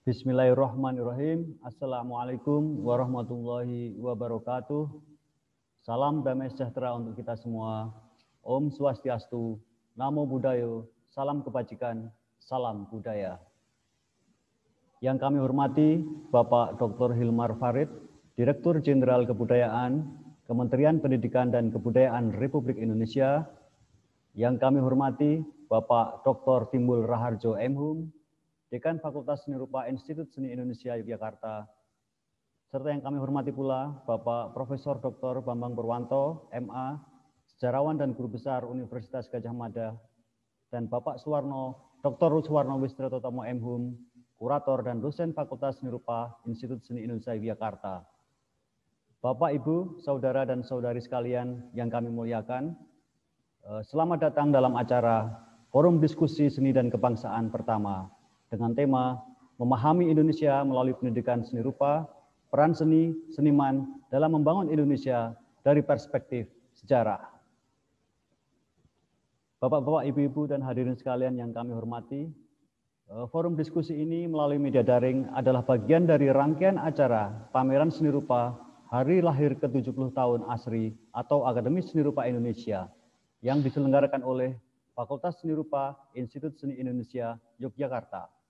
Bismillahirrahmanirrahim. Assalamualaikum warahmatullahi wabarakatuh. Salam damai sejahtera untuk kita semua. Om Swastiastu, Namo Buddhaya, salam kebajikan, salam budaya. Yang kami hormati Bapak Dr. Hilmar Farid, Direktur Jenderal Kebudayaan, Kementerian Pendidikan dan Kebudayaan Republik Indonesia. Yang kami hormati Bapak Dr. Timbul Raharjo M.Hum, Dekan Fakultas Seni Rupa Institut Seni Indonesia Yogyakarta, serta yang kami hormati pula Bapak Profesor Dr. Bambang Purwanto, MA, Sejarawan dan Guru Besar Universitas Gadjah Mada, dan Bapak Suwarno, Dr. Suwarno Wistrotomo M.Hum, Kurator dan Dosen Fakultas Seni Rupa Institut Seni Indonesia Yogyakarta. Bapak, Ibu, Saudara dan Saudari sekalian yang kami muliakan, selamat datang dalam acara Forum Diskusi Seni dan Kebangsaan pertama, dengan tema Memahami Indonesia melalui Pendidikan Seni Rupa, Peran Seni, Seniman dalam Membangun Indonesia dari Perspektif Sejarah. Bapak-bapak, ibu-ibu, dan hadirin sekalian yang kami hormati, forum diskusi ini melalui media daring adalah bagian dari rangkaian acara Pameran Seni Rupa Hari Lahir ke-70 tahun ASRI atau Akademi Seni Rupa Indonesia yang diselenggarakan oleh Fakultas Seni Rupa Institut Seni Indonesia Yogyakarta.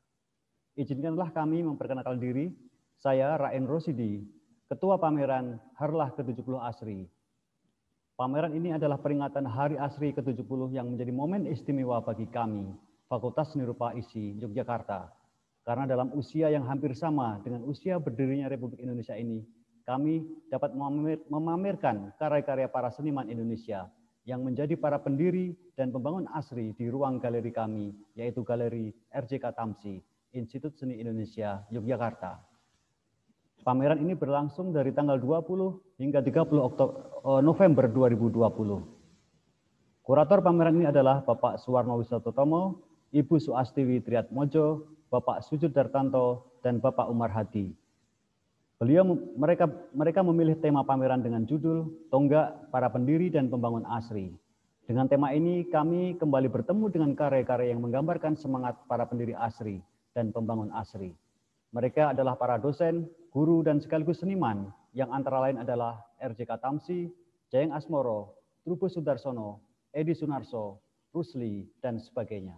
Izinkanlah kami memperkenalkan diri, saya Raen Rosidi, Ketua Pameran Harlah ke-70 ASRI. Pameran ini adalah peringatan Hari ASRI ke-70 yang menjadi momen istimewa bagi kami, Fakultas Seni Rupa ISI Yogyakarta. Karena dalam usia yang hampir sama dengan usia berdirinya Republik Indonesia ini, kami dapat memamerkan karya-karya para seniman Indonesia yang menjadi para pendiri dan pembangun ASRI di ruang galeri kami, yaitu Galeri RJK Tamsi, Institut Seni Indonesia Yogyakarta. Pameran ini berlangsung dari tanggal 20 hingga 30 November 2020. Kurator pameran ini adalah Bapak Suwarno Wistrotomo, Ibu Suastiwi Triatmojo, Bapak Sujud Dartanto, dan Bapak Umar Hadi. Mereka memilih tema pameran dengan judul Tonggak Para Pendiri dan Pembangun ASRI. Dengan tema ini kami kembali bertemu dengan karya-karya yang menggambarkan semangat para pendiri ASRI dan pembangun ASRI. Mereka adalah para dosen, guru, dan sekaligus seniman yang antara lain adalah RJK Tamsi, Jayeng Asmoro, Trubus Sudarsono, Edi Sunarso, Rusli, dan sebagainya.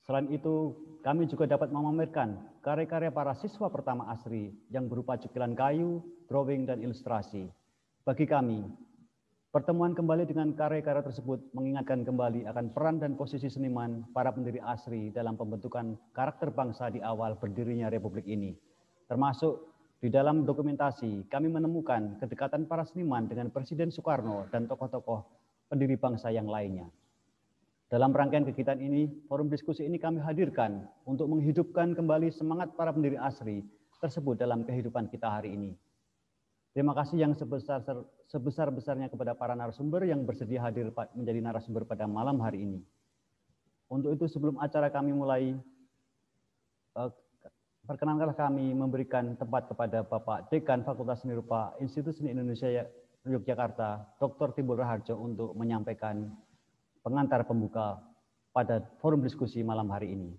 Selain itu, kami juga dapat memamerkan karya-karya para siswa pertama ASRI yang berupa cukilan kayu, drawing, dan ilustrasi. Bagi kami, pertemuan kembali dengan karya-karya tersebut mengingatkan kembali akan peran dan posisi seniman para pendiri ASRI dalam pembentukan karakter bangsa di awal berdirinya Republik ini. Termasuk di dalam dokumentasi, kami menemukan kedekatan para seniman dengan Presiden Soekarno dan tokoh-tokoh pendiri bangsa yang lainnya. Dalam rangkaian kegiatan ini, forum diskusi ini kami hadirkan untuk menghidupkan kembali semangat para pendiri ASRI tersebut dalam kehidupan kita hari ini. Terima kasih yang sebesar-besarnya kepada para narasumber yang bersedia hadir menjadi narasumber pada malam hari ini. Untuk itu sebelum acara kami mulai, perkenankanlah kami memberikan tempat kepada Bapak Dekan Fakultas Seni Rupa Institut Seni Indonesia Yogyakarta, Dr. Timbul Raharjo untuk menyampaikan pengantar pembuka pada forum diskusi malam hari ini.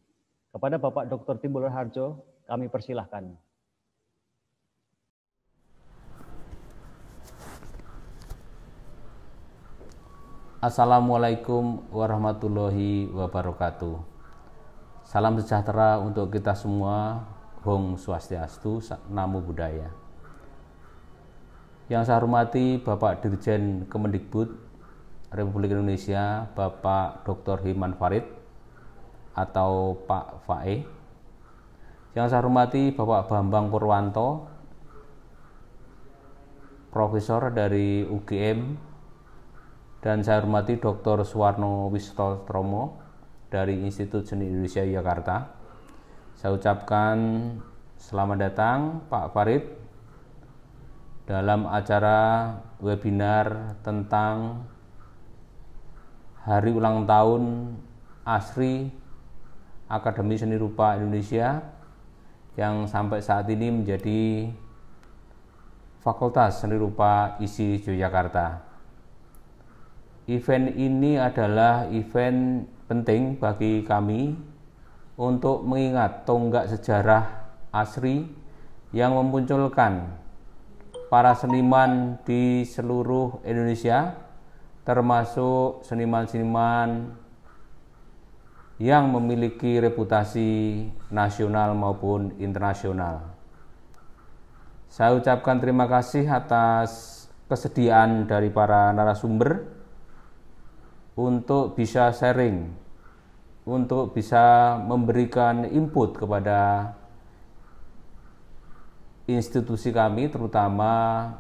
Kepada Bapak Dr. Timbul Raharjo, kami persilahkan. Assalamualaikum warahmatullahi wabarakatuh. Salam sejahtera untuk kita semua. Om Swastiastu, Namo Buddhaya. Yang saya hormati Bapak Dirjen Kemendikbud Republik Indonesia, Bapak Dr. Hilmar Farid atau Pak Fae. Yang saya hormati Bapak Bambang Purwanto, Profesor dari UGM, dan saya hormati Dr. Suwarno Wistrotomo dari Institut Seni Indonesia Yogyakarta. Saya ucapkan selamat datang Pak Farid dalam acara webinar tentang Hari Ulang Tahun ASRI Akademi Seni Rupa Indonesia yang sampai saat ini menjadi Fakultas Seni Rupa ISI Yogyakarta. Event ini adalah event penting bagi kami untuk mengingat tonggak sejarah ASRI yang memunculkan para seniman di seluruh Indonesia, termasuk seniman-seniman yang memiliki reputasi nasional maupun internasional. Saya ucapkan terima kasih atas kesediaan dari para narasumber untuk bisa sharing, untuk bisa memberikan input kepada institusi kami, terutama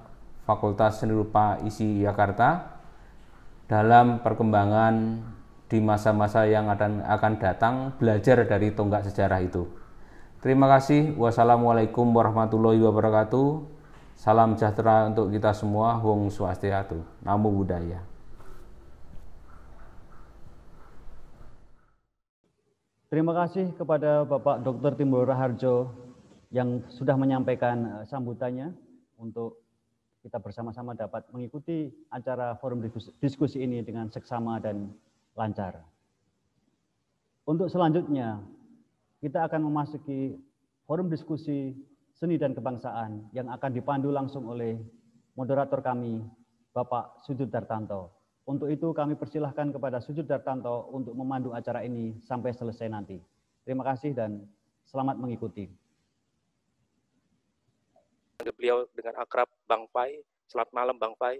Fakultas Seni Rupa ISI Jakarta, dalam perkembangan di masa-masa yang akan datang belajar dari tonggak sejarah itu. Terima kasih. Wassalamualaikum warahmatullahi wabarakatuh. Salam sejahtera untuk kita semua. Om Swastiastu. Namo Buddhaya. Terima kasih kepada Bapak Dr. Timbul Raharjo yang sudah menyampaikan sambutannya untuk kita bersama-sama dapat mengikuti acara forum diskusi ini dengan seksama dan lancar. Untuk selanjutnya, kita akan memasuki forum diskusi seni dan kebangsaan yang akan dipandu langsung oleh moderator kami, Bapak Sujud Dartanto. Untuk itu kami persilahkan kepada Sujud Dartanto untuk memandu acara ini sampai selesai nanti. Terima kasih dan selamat mengikuti. Beliau dengan akrab Bang Pai. Selamat malam Bang Pai.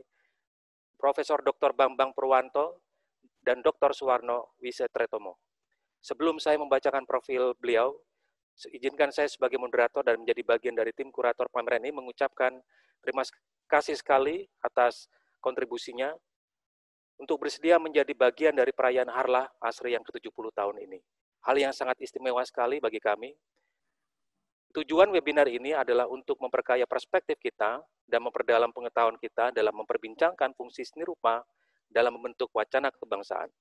Profesor Dr. Bambang Purwanto dan Dr. Suwarno Wisetretomo. Sebelum saya membacakan profil beliau, izinkan saya sebagai moderator dan menjadi bagian dari tim kurator pameran ini mengucapkan terima kasih sekali atas kontribusinya untuk bersedia menjadi bagian dari perayaan Harlah ASRI yang ke-70 tahun ini. Hal yang sangat istimewa sekali bagi kami. Tujuan webinar ini adalah untuk memperkaya perspektif kita dan memperdalam pengetahuan kita dalam memperbincangkan fungsi seni rupa dalam membentuk wacana kebangsaan,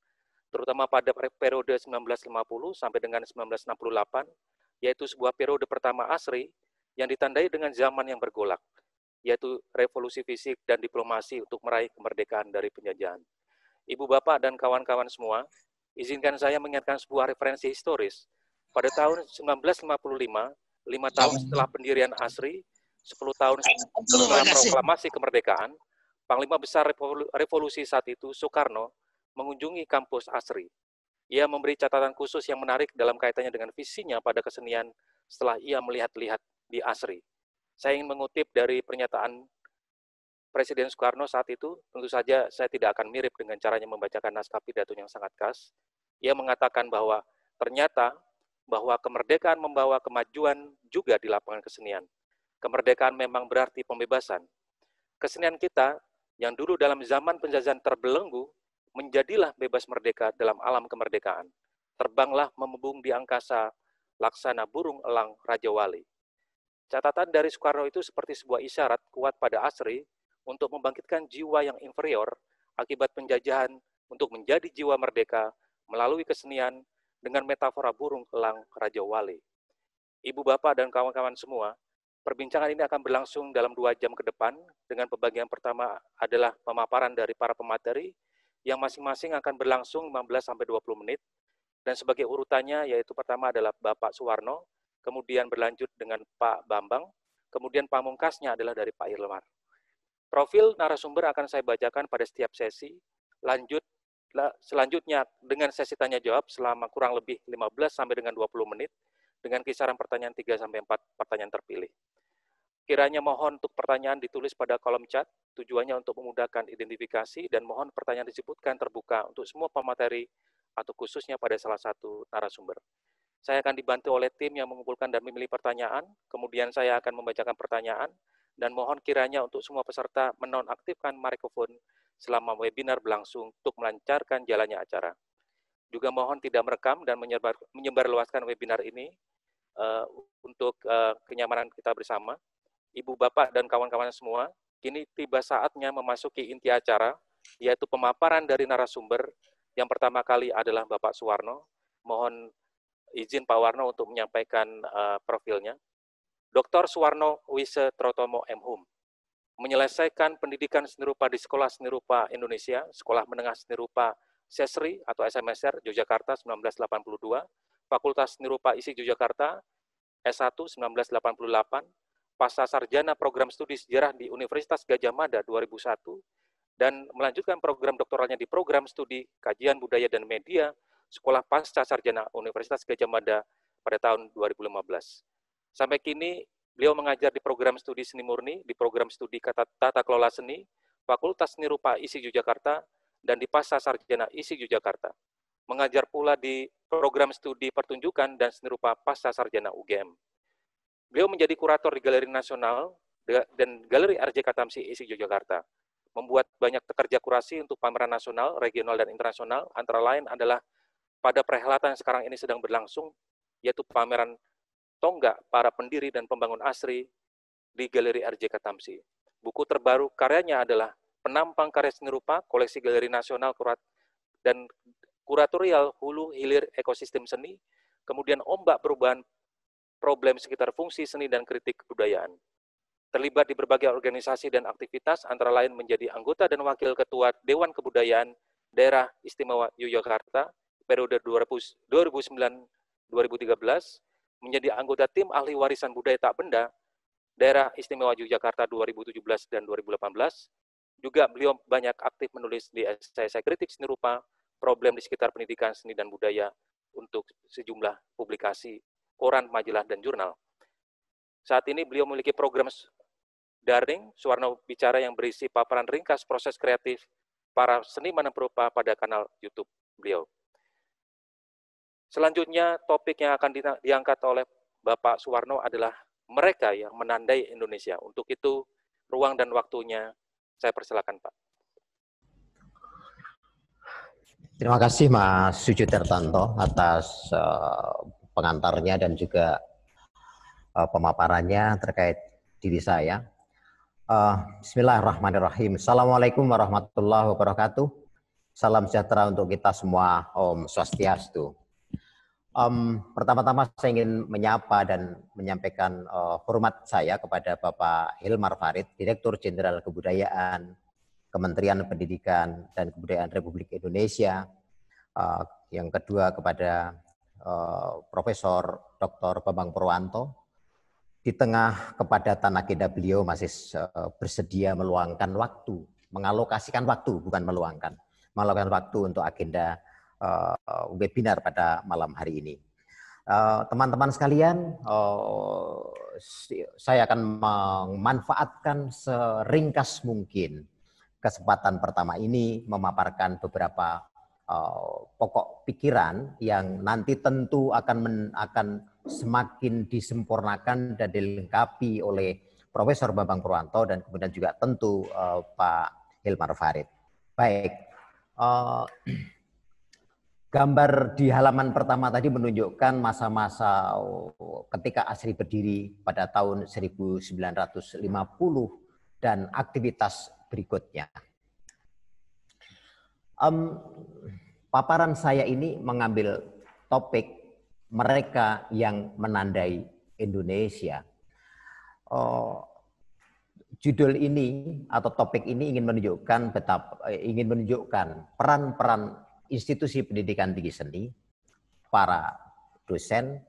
terutama pada periode 1950 sampai dengan 1968, yaitu sebuah periode pertama ASRI yang ditandai dengan zaman yang bergolak, yaitu revolusi fisik dan diplomasi untuk meraih kemerdekaan dari penjajahan. Ibu, Bapak, dan kawan-kawan semua, izinkan saya mengingatkan sebuah referensi historis. Pada tahun 1955, 5 tahun setelah pendirian ASRI, 10 tahun setelah proklamasi kemerdekaan, Panglima Besar Revolusi saat itu, Soekarno, mengunjungi kampus ASRI. Ia memberi catatan khusus yang menarik dalam kaitannya dengan visinya pada kesenian setelah ia melihat-lihat di ASRI. Saya ingin mengutip dari pernyataan Presiden Soekarno saat itu. Tentu saja saya tidak akan mirip dengan caranya membacakan naskah pidato yang sangat khas. Ia mengatakan bahwa ternyata bahwa kemerdekaan membawa kemajuan juga di lapangan kesenian. Kemerdekaan memang berarti pembebasan. Kesenian kita yang dulu dalam zaman penjajahan terbelenggu, menjadilah bebas merdeka dalam alam kemerdekaan. Terbanglah memembung di angkasa, laksana burung elang Raja Wali. Catatan dari Soekarno itu seperti sebuah isyarat kuat pada ASRI untuk membangkitkan jiwa yang inferior akibat penjajahan untuk menjadi jiwa merdeka melalui kesenian dengan metafora burung elang Raja Wali. Ibu, Bapak, dan kawan-kawan semua, perbincangan ini akan berlangsung dalam 2 jam ke depan, dengan pembagian pertama adalah pemaparan dari para pemateri, yang masing-masing akan berlangsung 15-20 menit, dan sebagai urutannya yaitu pertama adalah Bapak Suwarno, kemudian berlanjut dengan Pak Bambang, kemudian pamungkasnya adalah dari Pak Irlemar. Profil narasumber akan saya bacakan pada setiap sesi, selanjutnya dengan sesi tanya jawab selama kurang lebih 15 sampai dengan 20 menit, dengan kisaran pertanyaan 3-4 pertanyaan terpilih. Kiranya mohon untuk pertanyaan ditulis pada kolom chat, tujuannya untuk memudahkan identifikasi, dan mohon pertanyaan disebutkan terbuka untuk semua pemateri atau khususnya pada salah satu narasumber. Saya akan dibantu oleh tim yang mengumpulkan dan memilih pertanyaan, kemudian saya akan membacakan pertanyaan, dan mohon kiranya untuk semua peserta menonaktifkan mikrofon selama webinar berlangsung untuk melancarkan jalannya acara. Juga mohon tidak merekam dan menyebarluaskan webinar ini untuk kenyamanan kita bersama. Ibu, Bapak, dan kawan-kawan semua, kini tiba saatnya memasuki inti acara, yaitu pemaparan dari narasumber. Yang pertama kali adalah Bapak Suwarno. Mohon izin Pak Warno untuk menyampaikan profilnya. Dr. Suwarno Wisetretomo M.Hum, menyelesaikan pendidikan seni rupa di Sekolah Seni Rupa Indonesia, Sekolah Menengah Seni Rupa SESRI atau SMSR, Yogyakarta 1982, Fakultas Seni Rupa ISIK Yogyakarta, S1 1988, Pasca Sarjana Program Studi Sejarah di Universitas Gadjah Mada 2001, dan melanjutkan program doktoralnya di Program Studi Kajian Budaya dan Media Sekolah Pasca Sarjana Universitas Gadjah Mada pada tahun 2015. Sampai kini, beliau mengajar di Program Studi Seni Murni, di Program Studi Tata Kelola Seni, Fakultas Seni Rupa ISIK Yogyakarta, dan di Pasca Sarjana ISIK Yogyakarta. Mengajar pula di Program Studi Pertunjukan dan Seni Rupa Pasca Sarjana UGM. Beliau menjadi kurator di Galeri Nasional dan Galeri RJK Tamsi ISIK Yogyakarta. Membuat banyak kerja kurasi untuk pameran nasional, regional, dan internasional, antara lain adalah pada perhelatan yang sekarang ini sedang berlangsung, yaitu pameran Tonggak Para Pendiri dan Pembangun ASRI di Galeri RJK Tamsi. Buku terbaru karyanya adalah Penampang Karya Seni Rupa, Koleksi Galeri Nasional dan Kuratorial Hulu Hilir Ekosistem Seni, kemudian Ombak Perubahan Problem Sekitar Fungsi Seni dan Kritik Kebudayaan. Terlibat di berbagai organisasi dan aktivitas, antara lain menjadi anggota dan wakil ketua Dewan Kebudayaan Daerah Istimewa Yogyakarta periode 2009-2013, menjadi anggota tim ahli warisan budaya tak benda Daerah Istimewa Yogyakarta 2017 dan 2018. Juga beliau banyak aktif menulis di esai-esai kritik seni rupa, problem di sekitar pendidikan seni dan budaya untuk sejumlah publikasi, koran, majalah, dan jurnal. Saat ini beliau memiliki program daring Suwarno Bicara yang berisi paparan ringkas proses kreatif para seniman dan perupa pada kanal YouTube beliau. Selanjutnya, topik yang akan diangkat oleh Bapak Suwarno adalah mereka yang menandai Indonesia. Untuk itu, ruang dan waktunya saya persilakan, Pak. Terima kasih Mas Sujudartanto atas pengantarnya dan juga pemaparannya terkait diri saya. Bismillahirrahmanirrahim. Assalamualaikum warahmatullahi wabarakatuh. Salam sejahtera untuk kita semua. Om Swastiastu. Pertama-tama saya ingin menyapa dan menyampaikan hormat saya kepada Bapak Hilmar Farid, Direktur Jenderal Kebudayaan Kementerian Pendidikan dan Kebudayaan Republik Indonesia. Yang kedua kepada Profesor Dr. Bambang Purwanto. Di tengah kepadatan agenda beliau masih bersedia meluangkan waktu, mengalokasikan waktu, bukan meluangkan, meluangkan waktu untuk agenda webinar pada malam hari ini. Teman-teman sekalian, saya akan memanfaatkan seringkas mungkin kesempatan pertama ini memaparkan beberapa pokok pikiran yang nanti tentu akan semakin disempurnakan dan dilengkapi oleh Profesor Bambang Purwanto dan kemudian juga tentu Pak Hilmar Farid. Baik, gambar di halaman pertama tadi menunjukkan masa-masa ketika ASRI berdiri pada tahun 1950 dan aktivitas berikutnya. Paparan saya ini mengambil topik mereka yang menandai Indonesia. Judul ini atau topik ini ingin menunjukkan peran-peran institusi pendidikan tinggi seni, para dosen,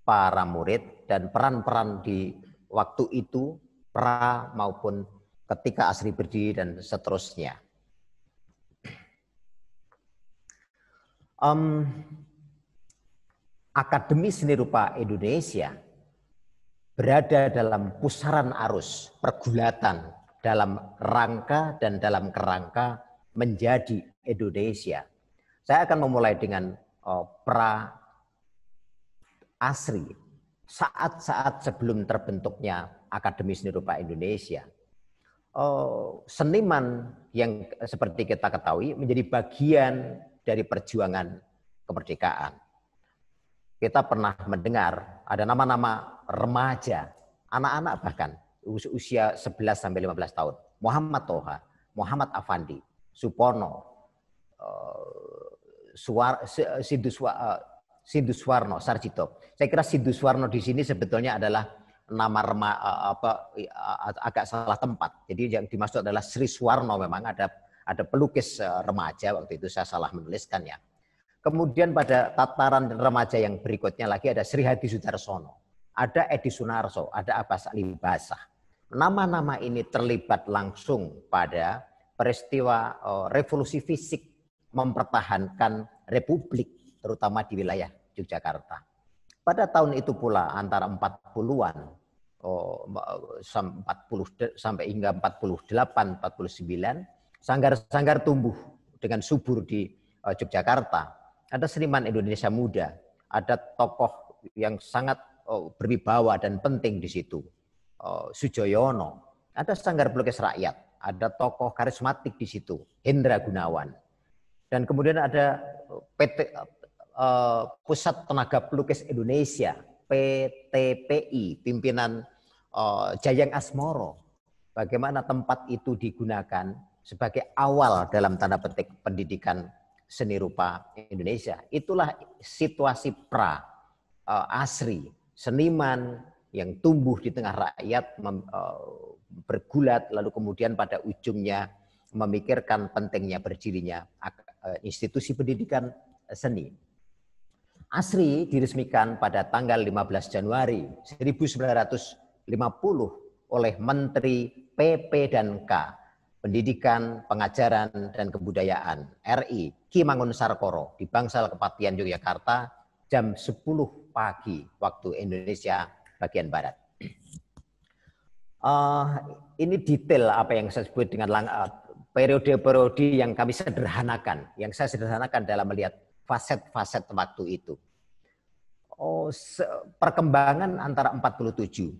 para murid, dan peran-peran di waktu itu, pra maupun ketika ASRI berdiri dan seterusnya. Akademi Seni Rupa Indonesia berada dalam pusaran arus pergulatan dalam rangka dan dalam kerangka menjadi Indonesia. Saya akan memulai dengan pra ASRI, saat-saat sebelum terbentuknya Akademi Seni Rupa Indonesia. Seniman yang seperti kita ketahui menjadi bagian dari perjuangan kemerdekaan. Kita pernah mendengar ada nama-nama remaja, anak-anak bahkan usia 11 sampai 15 tahun. Muhammad Toha, Muhammad Afandi, Supono, Sinduswarno, Sarjito. Saya kira Sinduswarno di sini sebetulnya adalah nama agak salah tempat. Jadi yang dimaksud adalah Sri Suwarno, memang ada pelukis remaja waktu itu, saya salah menuliskannya. Kemudian pada tataran remaja yang berikutnya lagi ada Sri Hadi Sudarsono, ada Edi Sunarso, ada Abbas Ali Basah. Nama-nama ini terlibat langsung pada peristiwa revolusi fisik mempertahankan republik, terutama di wilayah Yogyakarta. Pada tahun itu pula antara 40-an, 40 sampai hingga 48, 49, sanggar-sanggar tumbuh dengan subur di Yogyakarta. Ada seniman Indonesia muda, ada tokoh yang sangat berwibawa dan penting di situ, Sujoyono. Ada sanggar pelukis rakyat, ada tokoh karismatik di situ, Hendra Gunawan. Dan kemudian ada Pusat Tenaga Pelukis Indonesia, PTPI, pimpinan Jayang Asmoro. Bagaimana tempat itu digunakan sebagai awal dalam tanda petik pendidikan seni rupa Indonesia. Itulah situasi pra-ASRI, seniman yang tumbuh di tengah rakyat, bergulat, lalu kemudian pada ujungnya memikirkan pentingnya berdirinya institusi pendidikan seni. ASRI diresmikan pada tanggal 15 Januari 1950 oleh Menteri PP dan K, Pendidikan, Pengajaran, dan Kebudayaan RI, Ki Mangunsarkoro di Bangsal Kepatihan Yogyakarta jam 10 pagi waktu Indonesia bagian Barat. Ini detail apa yang saya sebut dengan periode-periode yang kami sederhanakan, yang saya sederhanakan dalam melihat faset-faset waktu itu. Perkembangan antara 47,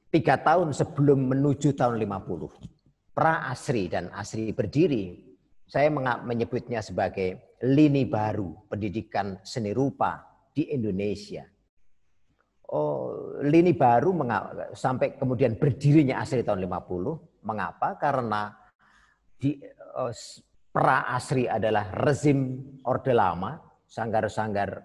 3 tahun sebelum menuju tahun 50. Pra-ASRI dan ASRI berdiri, saya menyebutnya sebagai lini baru pendidikan seni rupa di Indonesia. Lini baru sampai kemudian berdirinya ASRI tahun 50. Mengapa? Karena di pra-ASRI adalah rezim Orde Lama, sanggar-sanggar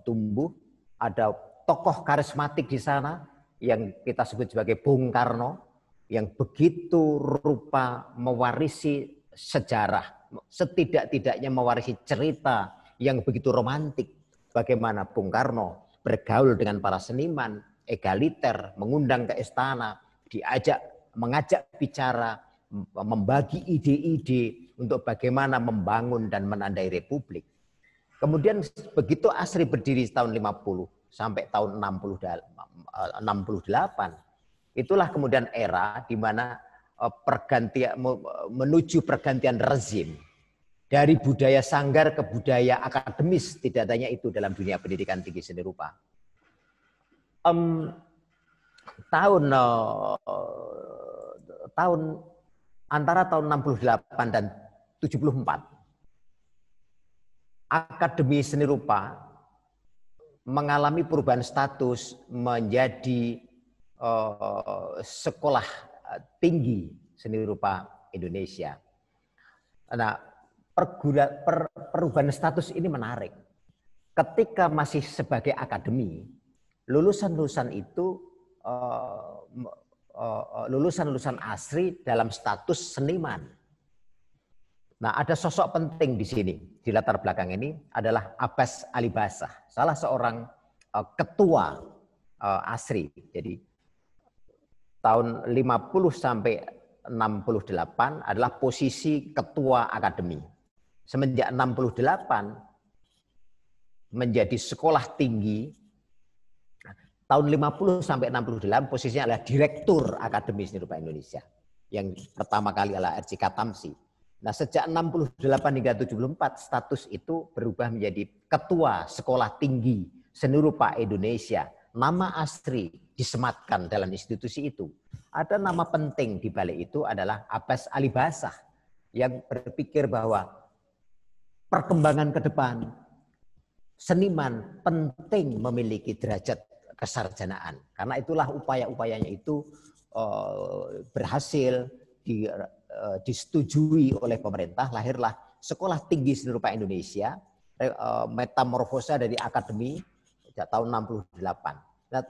tumbuh, ada tokoh karismatik di sana yang kita sebut sebagai Bung Karno, yang begitu rupa mewarisi sejarah, setidak-tidaknya mewarisi cerita yang begitu romantik. Bagaimana Bung Karno bergaul dengan para seniman, egaliter, mengundang ke istana, mengajak bicara, membagi ide-ide untuk bagaimana membangun dan menandai republik. Kemudian begitu ASRI berdiri tahun 50 sampai tahun 68, itulah kemudian era di mana menuju pergantian rezim dari budaya sanggar ke budaya akademis, tidak adanya itu dalam dunia pendidikan tinggi seni rupa. Antara tahun 68 dan 74, Akademi Seni Rupa mengalami perubahan status menjadi sekolah tinggi seni rupa Indonesia. Nah, perubahan status ini menarik. Ketika masih sebagai akademi, lulusan-lulusan itu lulusan-lulusan ASRI dalam status seniman. Nah, ada sosok penting di sini, di latar belakang ini adalah Abbas Ali Basah, salah seorang ketua ASRI. Jadi tahun 50 sampai 68 adalah posisi ketua akademi. Semenjak 68 menjadi sekolah tinggi. Tahun 50 sampai 68 posisinya adalah Direktur Akademi Seni Rupa Indonesia. Yang pertama kali adalah R.C. Katamsi. Nah, sejak 68 hingga 74 status itu berubah menjadi Ketua Sekolah Tinggi Seni Rupa Indonesia. Nama ASRI disematkan dalam institusi itu. Ada nama penting di balik itu adalah Abbas Ali Basah yang berpikir bahwa perkembangan ke depan seniman penting memiliki derajat kesarjanaan. Karena itulah upaya-upayanya itu berhasil disetujui oleh pemerintah. Lahirlah Sekolah Tinggi Seni Rupa Indonesia, metamorfosa dari akademi tahun 68. Nah,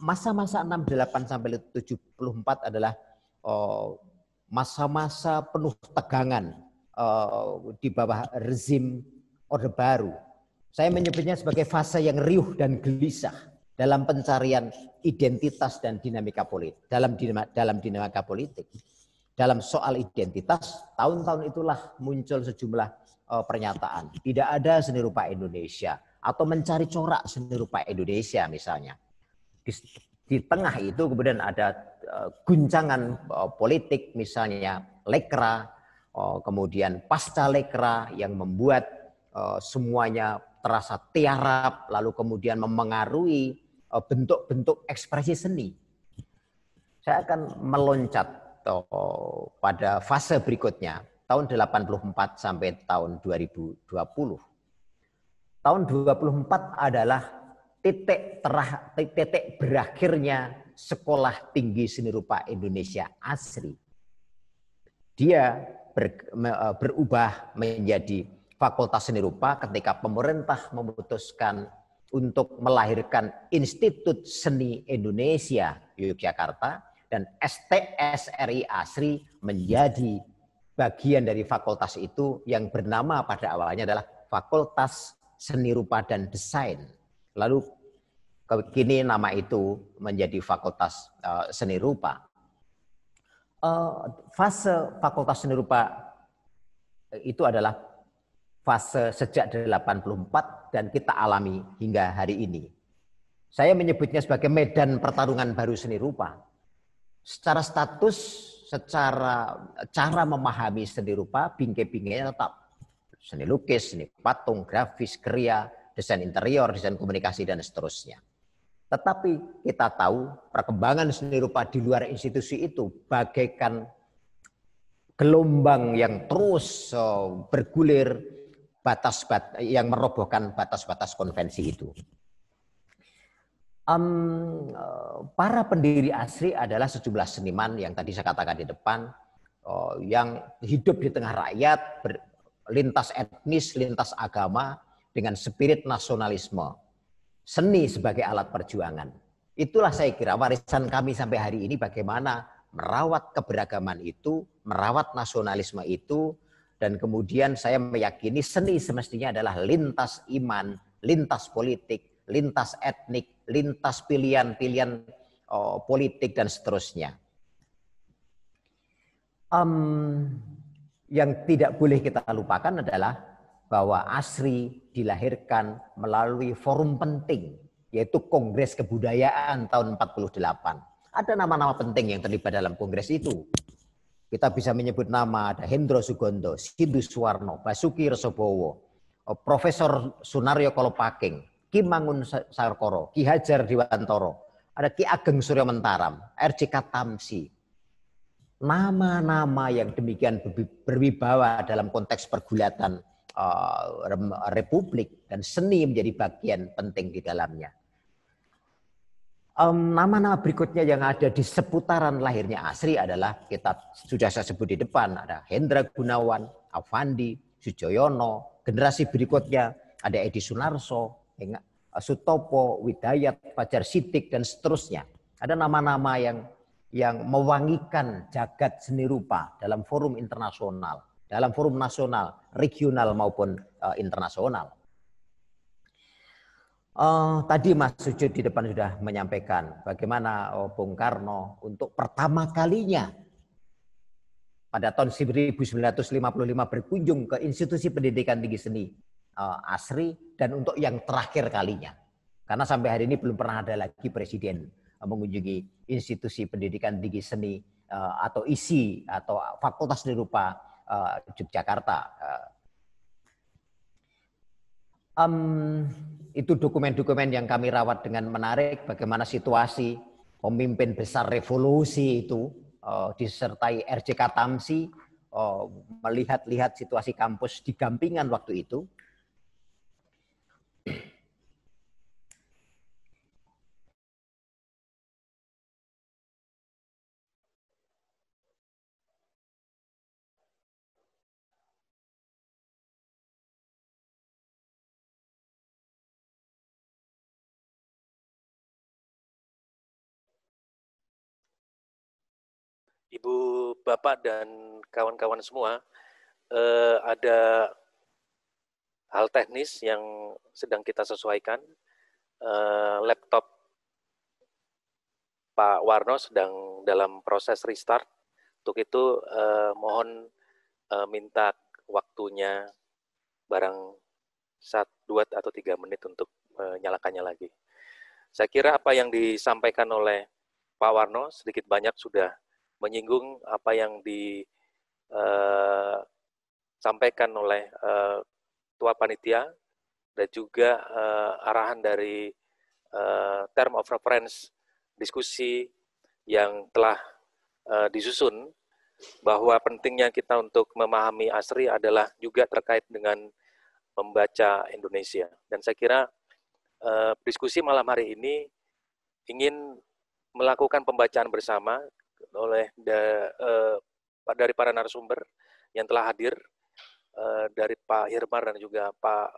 masa-masa 68 sampai 74 adalah masa-masa penuh tegangan di bawah rezim Orde Baru. Saya menyebutnya sebagai fase yang riuh dan gelisah dalam pencarian identitas dan dinamika politik. Dalam dinamika politik. Dalam soal identitas, tahun-tahun itulah muncul sejumlah pernyataan. Tidak ada seni rupa Indonesia atau mencari corak seni rupa Indonesia misalnya. Di tengah itu kemudian ada guncangan politik misalnya Lekra, kemudian pasca Lekra yang membuat semuanya terasa tiarap, lalu kemudian memengaruhi bentuk-bentuk ekspresi seni. Saya akan meloncat pada fase berikutnya, tahun 84 sampai tahun 2020. Tahun 24 adalah titik berakhirnya Sekolah Tinggi Seni Rupa Indonesia ASRI. Dia berubah menjadi Fakultas Seni Rupa ketika pemerintah memutuskan untuk melahirkan Institut Seni Indonesia Yogyakarta, dan STSRI ASRI menjadi bagian dari fakultas itu yang bernama pada awalnya adalah Fakultas Seni Rupa dan Desain. Lalu kini nama itu menjadi Fakultas Seni Rupa. Fase Fakultas Seni Rupa itu adalah fase sejak 84 dan kita alami hingga hari ini. Saya menyebutnya sebagai medan pertarungan baru seni rupa. Secara status, secara cara memahami seni rupa, bingkai-bingkainya tetap seni lukis, seni patung, grafis, kriya, desain interior, desain komunikasi, dan seterusnya. Tetapi kita tahu perkembangan seni rupa di luar institusi itu bagaikan gelombang yang terus bergulir, yang merobohkan batas-batas konvensi itu. Para pendiri ASRI adalah sejumlah seniman yang tadi saya katakan di depan, yang hidup di tengah rakyat, lintas etnis, lintas agama, dengan spirit nasionalisme. Seni sebagai alat perjuangan. Itulah saya kira warisan kami sampai hari ini, bagaimana merawat keberagaman itu, merawat nasionalisme itu, dan kemudian saya meyakini seni semestinya adalah lintas iman, lintas politik, lintas etnik, lintas pilihan-pilihan politik, dan seterusnya. Yang tidak boleh kita lupakan adalah bahwa ASRI dilahirkan melalui forum penting, yaitu Kongres Kebudayaan tahun 48. Ada nama-nama penting yang terlibat dalam kongres itu. Kita bisa menyebut nama, ada Hendro Sugondo, Sindu Suwarno, Basuki Resobowo, Profesor Sunaryo Kolopaking, Ki Mangun Sarkoro, Ki Hajar Dewantoro, ada Ki Ageng Suryo Mentaram, RJK Tamsi. Nama-nama yang demikian berwibawa dalam konteks pergulatan republik, dan seni menjadi bagian penting di dalamnya. Nama-nama berikutnya yang ada di seputaran lahirnya ASRI adalah, kita sudah saya sebut di depan, ada Hendra Gunawan, Avandi, Sujoyono, generasi berikutnya ada Edi Sunarso, Sutopo, Widayat, Fajar Sidik, dan seterusnya. Ada nama-nama yang mewangikan jagat seni rupa dalam forum internasional, dalam forum nasional, regional maupun internasional. Tadi Mas Sujud di depan sudah menyampaikan bagaimana Bung Karno untuk pertama kalinya pada tahun 1955 berkunjung ke Institusi Pendidikan Tinggi Seni ASRI, dan untuk yang terakhir kalinya. Karena sampai hari ini belum pernah ada lagi presiden mengunjungi Institusi Pendidikan Tinggi Seni atau ISI atau Fakultas Seni Rupa Yogyakarta. Itu dokumen-dokumen yang kami rawat dengan menarik, bagaimana situasi pemimpin besar revolusi itu disertai RJK Tamsi melihat-lihat situasi kampus di Gampingan waktu itu. Ibu, Bapak, dan kawan-kawan semua, ada hal teknis yang sedang kita sesuaikan. Laptop Pak Warno sedang dalam proses restart. Untuk itu mohon minta waktunya barang 2 atau 3 menit untuk menyalakannya lagi. Saya kira apa yang disampaikan oleh Pak Warno sedikit banyak sudah menyinggung apa yang disampaikan oleh Ketua Panitia dan juga arahan dari term of reference diskusi yang telah disusun, bahwa pentingnya kita untuk memahami ASRI adalah juga terkait dengan membaca Indonesia. Dan saya kira diskusi malam hari ini ingin melakukan pembacaan bersama oleh dari para narasumber yang telah hadir, dari Pak Hilmar dan juga Pak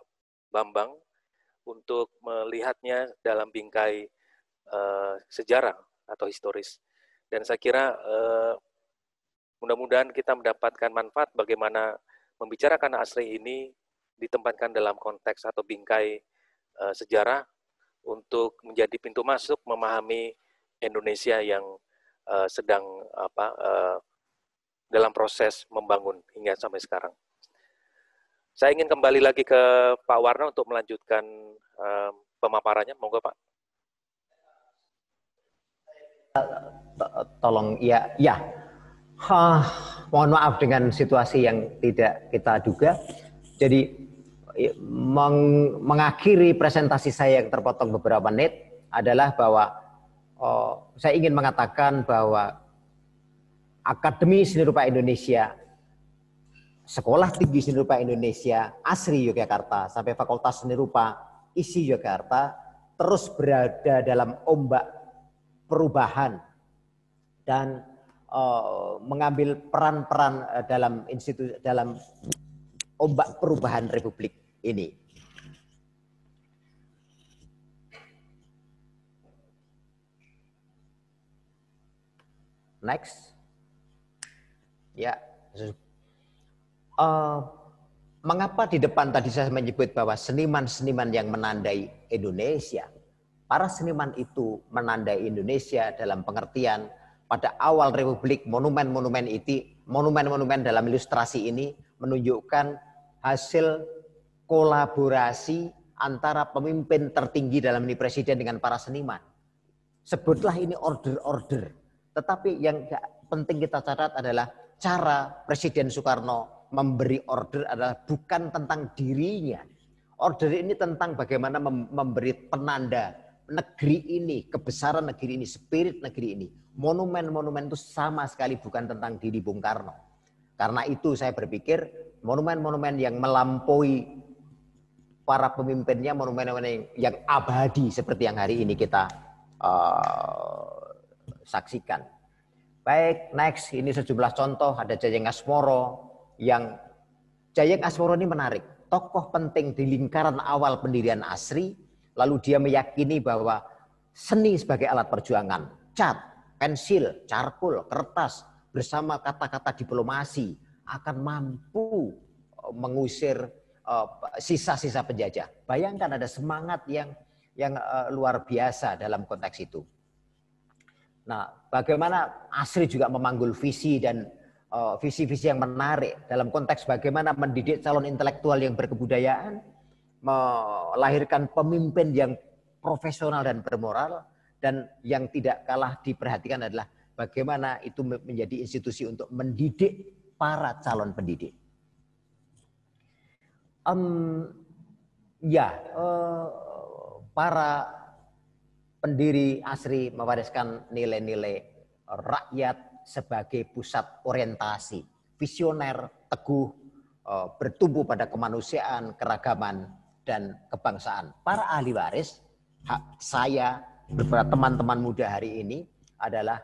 Bambang, untuk melihatnya dalam bingkai sejarah atau historis. Dan saya kira mudah-mudahan kita mendapatkan manfaat bagaimana membicarakan ASRI ini ditempatkan dalam konteks atau bingkai sejarah untuk menjadi pintu masuk memahami Indonesia yang sedang dalam proses membangun hingga sampai sekarang. Saya ingin kembali lagi ke Pak Warno untuk melanjutkan pemaparannya. Monggo Pak. Tolong ya. Mohon maaf dengan situasi yang tidak kita duga. Jadi mengakhiri presentasi saya yang terpotong beberapa menit adalah bahwa saya ingin mengatakan bahwa Akademi Seni Rupa Indonesia, Sekolah Tinggi Seni Rupa Indonesia, ASRI Yogyakarta, sampai Fakultas Seni Rupa ISI Yogyakarta terus berada dalam ombak perubahan dan mengambil peran-peran dalam ombak perubahan Republik ini. Next. Ya. Mengapa di depan tadi saya menyebut bahwa seniman-seniman yang menandai Indonesia? Para seniman itu menandai Indonesia dalam pengertian pada awal Republik, monumen-monumen dalam ilustrasi ini menunjukkan hasil kolaborasi antara pemimpin tertinggi dalam ini presiden dengan para seniman. Sebutlah ini order-order. Tetapi yang penting kita catat adalah cara Presiden Soekarno memberi order adalah bukan tentang dirinya. Order ini tentang bagaimana memberi penanda negeri ini, kebesaran negeri ini, spirit negeri ini. Monumen-monumen itu sama sekali bukan tentang diri Bung Karno. Karena itu saya berpikir monumen-monumen yang melampaui para pemimpinnya, monumen-monumen yang abadi seperti yang hari ini kita saksikan. Baik, next, ini sejumlah contoh. Ada Jayeng Asmoro, yang Jayeng Asmoro ini menarik. Tokoh penting di lingkaran awal pendirian ASRI. Lalu dia meyakini bahwa seni sebagai alat perjuangan, cat, pensil, charcoal, kertas, bersama kata-kata diplomasi akan mampu mengusir sisa-sisa penjajah. Bayangkan ada semangat yang luar biasa dalam konteks itu. Nah, bagaimana ASRI juga memanggul visi dan visi-visi yang menarik dalam konteks bagaimana mendidik calon intelektual yang berkebudayaan, melahirkan pemimpin yang profesional dan bermoral, dan yang tidak kalah diperhatikan adalah bagaimana itu menjadi institusi untuk mendidik para calon pendidik. Para pendiri ASRI mewariskan nilai-nilai rakyat sebagai pusat orientasi, visioner, teguh, bertumbuh pada kemanusiaan, keragaman, dan kebangsaan. Para ahli waris, saya, beberapa teman-teman muda hari ini adalah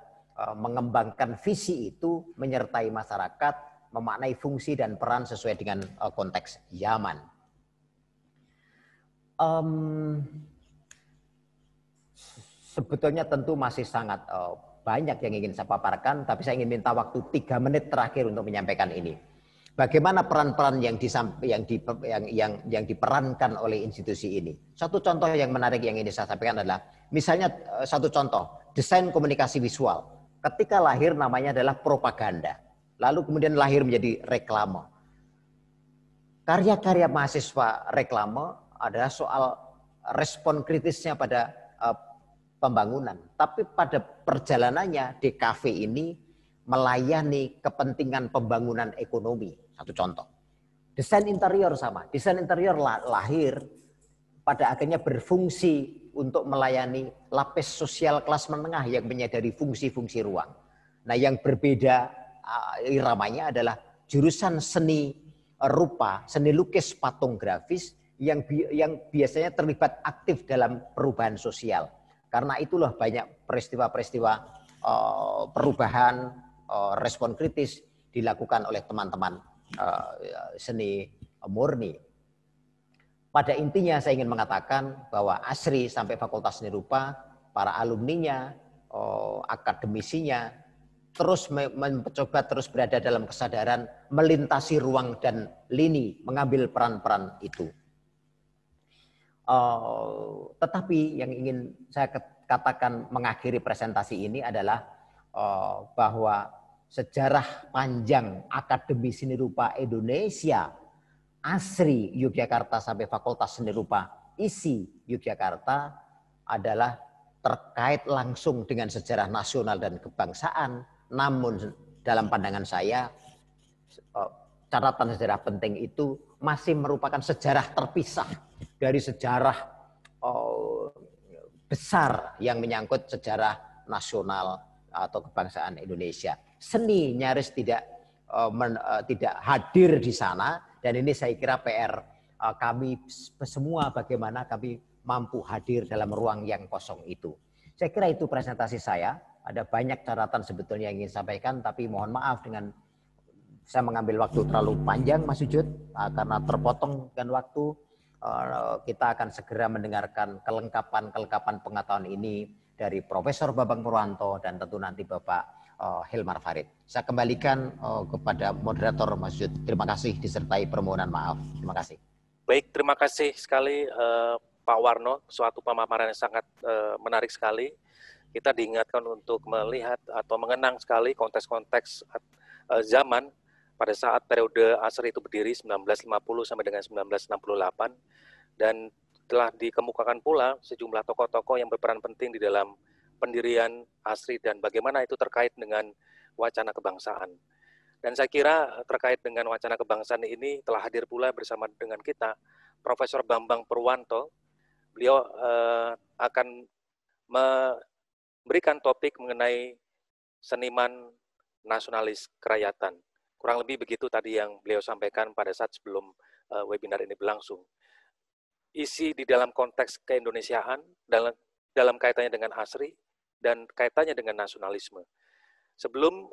mengembangkan visi itu, menyertai masyarakat, memaknai fungsi dan peran sesuai dengan konteks zaman. Sebetulnya tentu masih sangat banyak yang ingin saya paparkan, tapi saya ingin minta waktu 3 menit terakhir untuk menyampaikan ini. Bagaimana peran-peran yang diperankan oleh institusi ini? Satu contoh yang menarik yang ini saya sampaikan adalah, misalnya satu contoh, desain komunikasi visual. Ketika lahir namanya adalah propaganda, lalu kemudian lahir menjadi reklame. Karya-karya mahasiswa reklame adalah soal respon kritisnya pada pembangunan. Tapi pada perjalanannya DKV ini melayani kepentingan pembangunan ekonomi. Satu contoh. Desain interior sama. Desain interior lahir pada akhirnya berfungsi untuk melayani lapis sosial kelas menengah yang menyadari fungsi-fungsi ruang. Nah, yang berbeda iramanya adalah jurusan seni rupa, seni lukis patung grafis yang biasanya terlibat aktif dalam perubahan sosial. Karena itulah banyak peristiwa-peristiwa perubahan, respon kritis dilakukan oleh teman-teman seni murni. Pada intinya saya ingin mengatakan bahwa ASRI sampai Fakultas Seni Rupa, para alumninya, akademisinya, terus mencoba terus berada dalam kesadaran melintasi ruang dan lini, mengambil peran-peran itu. Tetapi yang ingin saya katakan mengakhiri presentasi ini adalah bahwa sejarah panjang Akademi Seni Rupa Indonesia, ASRI Yogyakarta sampai Fakultas Seni Rupa ISI Yogyakarta adalah terkait langsung dengan sejarah nasional dan kebangsaan. Namun dalam pandangan saya catatan sejarah penting itu masih merupakan sejarah terpisah dari sejarah besar yang menyangkut sejarah nasional atau kebangsaan Indonesia. Seni nyaris tidak hadir di sana, dan ini saya kira PR kami semua bagaimana kami mampu hadir dalam ruang yang kosong itu. Saya kira itu presentasi saya. Ada banyak catatan sebetulnya yang ingin sampaikan, tapi mohon maaf dengan saya mengambil waktu terlalu panjang, Mas Sujud, karena terpotong dengan waktu. Kita akan segera mendengarkan kelengkapan pengetahuan ini dari Profesor Bambang Purwanto dan tentu nanti Bapak Hilmar Farid. Saya kembalikan kepada moderator Mas Sujud. Terima kasih disertai permohonan maaf. Terima kasih. Baik, terima kasih sekali Pak Warno. Suatu pemaparan yang sangat menarik sekali. Kita diingatkan untuk melihat atau mengenang sekali konteks-konteks zaman pada saat periode ASRI itu berdiri 1950 sampai dengan 1968, dan telah dikemukakan pula sejumlah tokoh-tokoh yang berperan penting di dalam pendirian ASRI dan bagaimana itu terkait dengan wacana kebangsaan. Dan saya kira terkait dengan wacana kebangsaan ini telah hadir pula bersama dengan kita Profesor Bambang Purwanto. Beliau akan memberikan topik mengenai seniman nasionalis kerakyatan. Kurang lebih begitu tadi yang beliau sampaikan pada saat sebelum webinar ini berlangsung. Isi di dalam konteks keindonesiaan, dalam kaitannya dengan ASRI, dan kaitannya dengan nasionalisme. Sebelum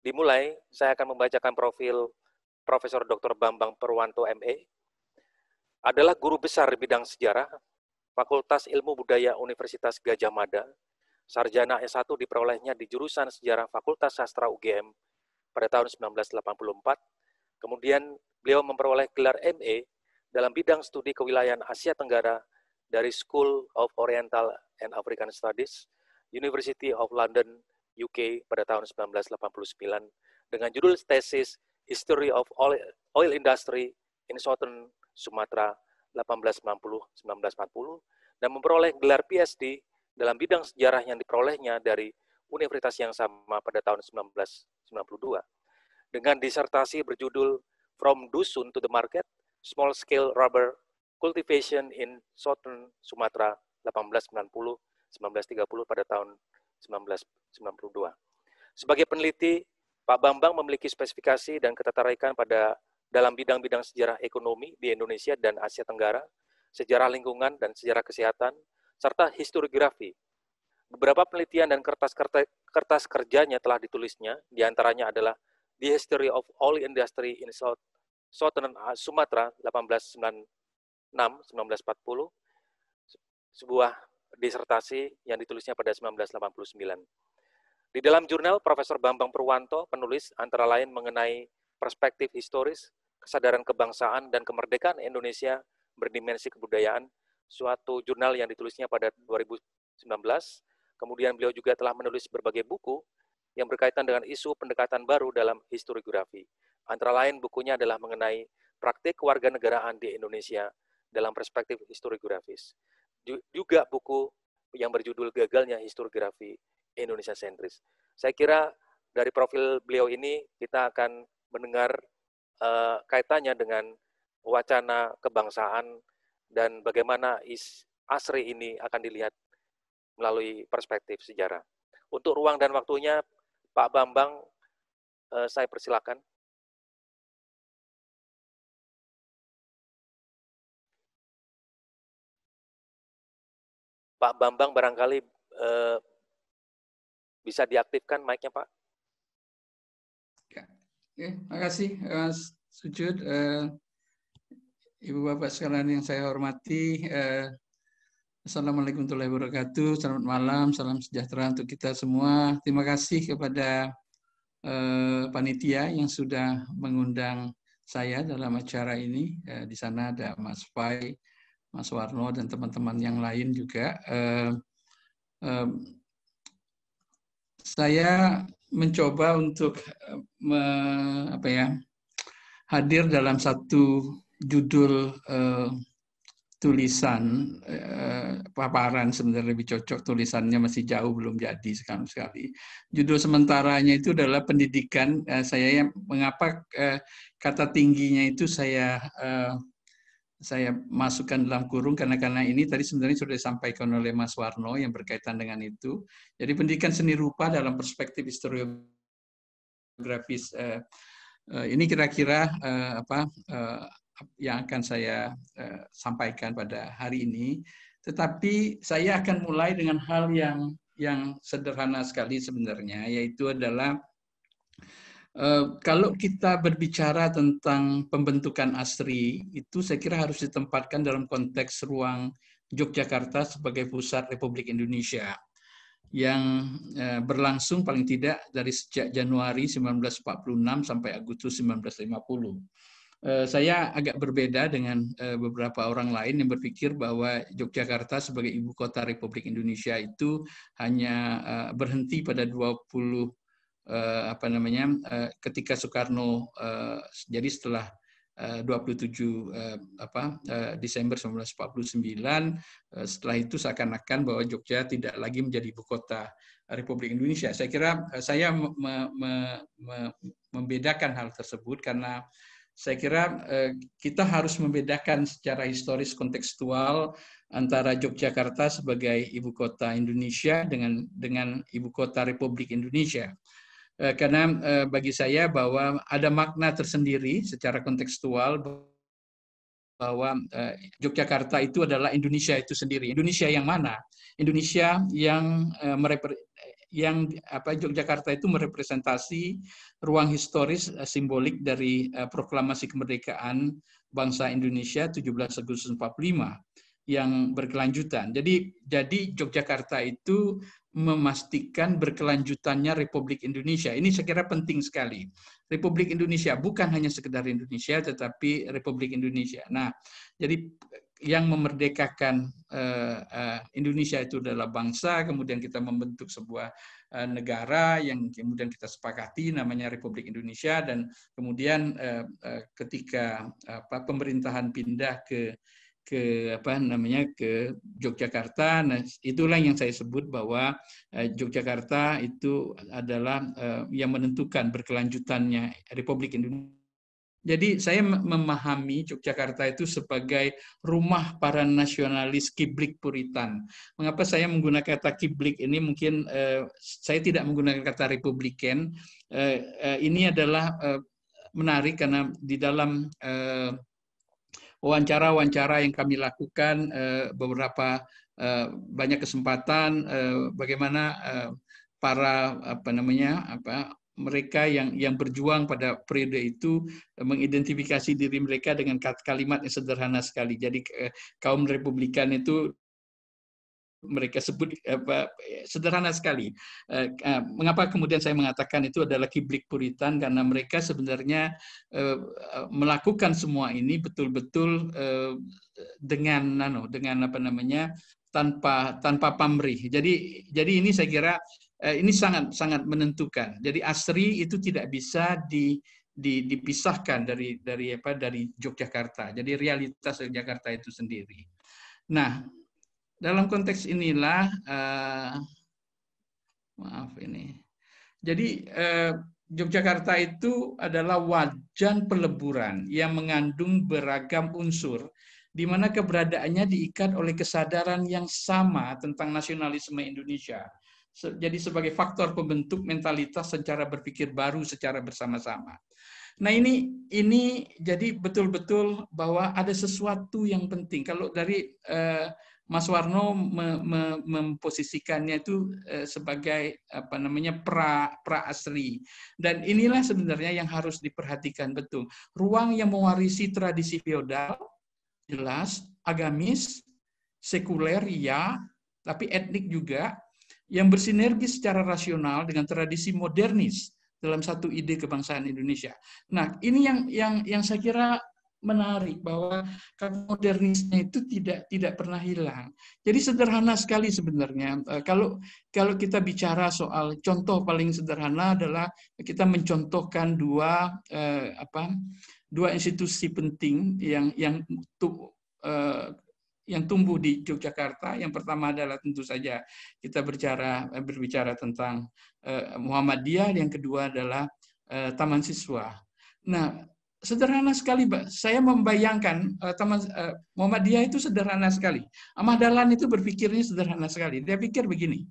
dimulai, saya akan membacakan profil Profesor Dr. Bambang Purwanto MA. Adalah guru besar di bidang sejarah, Fakultas Ilmu Budaya Universitas Gadjah Mada. Sarjana S1 diperolehnya di jurusan Sejarah Fakultas Sastra UGM pada tahun 1984. Kemudian beliau memperoleh gelar MA dalam bidang studi kewilayahan Asia Tenggara dari School of Oriental and African Studies, University of London, UK pada tahun 1989 dengan judul tesis History of Oil Industry in Southern Sumatra 1890-1940 dan memperoleh gelar PhD dalam bidang sejarah yang diperolehnya dari universitas yang sama pada tahun 1992 dengan disertasi berjudul From Dusun to the Market, Small Scale Rubber Cultivation in Southern Sumatra 1890-1930 pada tahun 1992. Sebagai peneliti, Pak Bambang memiliki spesifikasi dan ketertarikan dalam bidang-bidang sejarah ekonomi di Indonesia dan Asia Tenggara, sejarah lingkungan dan sejarah kesehatan, serta historiografi. Beberapa penelitian dan kertas kerjanya telah ditulisnya, diantaranya adalah The History of Oil Industry in Southern Sumatra 1896-1940, sebuah disertasi yang ditulisnya pada 1989. Di dalam jurnal, Profesor Bambang Purwanto penulis antara lain mengenai perspektif historis, kesadaran kebangsaan dan kemerdekaan Indonesia berdimensi kebudayaan, suatu jurnal yang ditulisnya pada 2019. Kemudian beliau juga telah menulis berbagai buku yang berkaitan dengan isu pendekatan baru dalam historiografi. Antara lain bukunya adalah mengenai praktik kewarganegaraan di Indonesia dalam perspektif historiografis. Juga buku yang berjudul Gagalnya Historiografi Indonesia Sentris. Saya kira dari profil beliau ini kita akan mendengar kaitannya dengan wacana kebangsaan dan bagaimana ASRI ini akan dilihat melalui perspektif sejarah. Untuk ruang dan waktunya, Pak Bambang, saya persilakan. Pak Bambang barangkali bisa diaktifkan mic-nya, Pak. Terima kasih, Mas Sujud. Ibu Bapak sekalian yang saya hormati, Assalamualaikum warahmatullahi wabarakatuh. Selamat malam, salam sejahtera untuk kita semua. Terima kasih kepada panitia yang sudah mengundang saya dalam acara ini. Di sana ada Mas Fai, Mas Warno, dan teman-teman yang lain juga. Saya mencoba untuk hadir dalam satu judul tulisan, paparan sebenarnya lebih cocok, tulisannya masih jauh belum jadi sekali. Judul sementaranya itu adalah pendidikan. Saya mengapa kata tingginya itu saya masukkan dalam kurung karena ini tadi sebenarnya sudah disampaikan oleh Mas Warno yang berkaitan dengan itu. Jadi pendidikan seni rupa dalam perspektif historiografis. Ini kira-kira yang akan saya sampaikan pada hari ini. Tetapi saya akan mulai dengan hal yang sederhana sekali sebenarnya, yaitu adalah kalau kita berbicara tentang pembentukan ASRI, itu saya kira harus ditempatkan dalam konteks ruang Yogyakarta sebagai pusat Republik Indonesia yang berlangsung paling tidak dari sejak Januari 1946 sampai Agustus 1950. Saya agak berbeda dengan beberapa orang lain yang berpikir bahwa Yogyakarta sebagai ibu kota Republik Indonesia itu hanya berhenti pada 20 ketika Soekarno jadi setelah 27 Desember 1949, setelah itu seakan-akan bahwa Jogja tidak lagi menjadi ibu kota Republik Indonesia. Saya kira saya membedakan hal tersebut karena saya kira kita harus membedakan secara historis kontekstual antara Yogyakarta sebagai ibu kota Indonesia dengan ibu kota Republik Indonesia. Karena bagi saya bahwa ada makna tersendiri secara kontekstual bahwa Yogyakarta itu adalah Indonesia itu sendiri. Indonesia yang mana? Indonesia yang Yogyakarta itu merepresentasi ruang historis simbolik dari proklamasi kemerdekaan bangsa Indonesia 17 Agustus 45 yang berkelanjutan. Jadi Yogyakarta itu memastikan berkelanjutannya Republik Indonesia. Ini saya kira penting sekali. Republik Indonesia bukan hanya sekedar Indonesia, tetapi Republik Indonesia. Nah, jadi yang memerdekakan Indonesia itu adalah bangsa, kemudian kita membentuk sebuah negara yang kemudian kita sepakati namanya Republik Indonesia, dan kemudian ketika pemerintahan pindah ke Yogyakarta, nah itulah yang saya sebut bahwa Yogyakarta itu adalah yang menentukan berkelanjutannya Republik Indonesia. Jadi saya memahami Yogyakarta itu sebagai rumah para nasionalis kiblik Puritan. Mengapa saya menggunakan kata kiblik ini? Mungkin saya tidak menggunakan kata republikan. Ini adalah menarik karena di dalam wawancara-wawancara yang kami lakukan beberapa banyak kesempatan bagaimana para mereka yang berjuang pada periode itu mengidentifikasi diri mereka dengan kalimat yang sederhana sekali. Jadi kaum Republikan itu mereka sebut sederhana sekali. Mengapa kemudian saya mengatakan itu adalah kiblik Puritan, karena mereka sebenarnya melakukan semua ini betul-betul dengan apa namanya, tanpa pamrih. Jadi ini saya kira ini sangat menentukan. Jadi ASRI itu tidak bisa dipisahkan dari Yogyakarta. Jadi realitas Yogyakarta itu sendiri. Nah, dalam konteks inilah, jadi Yogyakarta itu adalah wajan peleburan yang mengandung beragam unsur, di mana keberadaannya diikat oleh kesadaran yang sama tentang nasionalisme Indonesia. Jadi sebagai faktor pembentuk mentalitas secara berpikir baru secara bersama-sama. Nah ini jadi betul-betul bahwa ada sesuatu yang penting. Kalau dari Mas Warno memposisikannya itu sebagai apa namanya pra-ASRI, dan inilah sebenarnya yang harus diperhatikan betul. Ruang yang mewarisi tradisi feodal, jelas, agamis, sekuler ya, tapi etnik juga, yang bersinergi secara rasional dengan tradisi modernis dalam satu ide kebangsaan Indonesia. Nah, ini yang saya kira menarik, bahwa modernisnya itu tidak pernah hilang. Jadi sederhana sekali sebenarnya. Kalau kita bicara soal contoh paling sederhana adalah kita mencontohkan dua institusi penting yang tumbuh di Yogyakarta. Yang pertama adalah tentu saja kita berbicara tentang Muhammadiyah, yang kedua adalah Taman Siswa. Nah, sederhana sekali, Mbak. Saya membayangkan Muhammadiyah itu sederhana sekali. Ahmad Dahlan itu berpikirnya sederhana sekali. Dia pikir begini,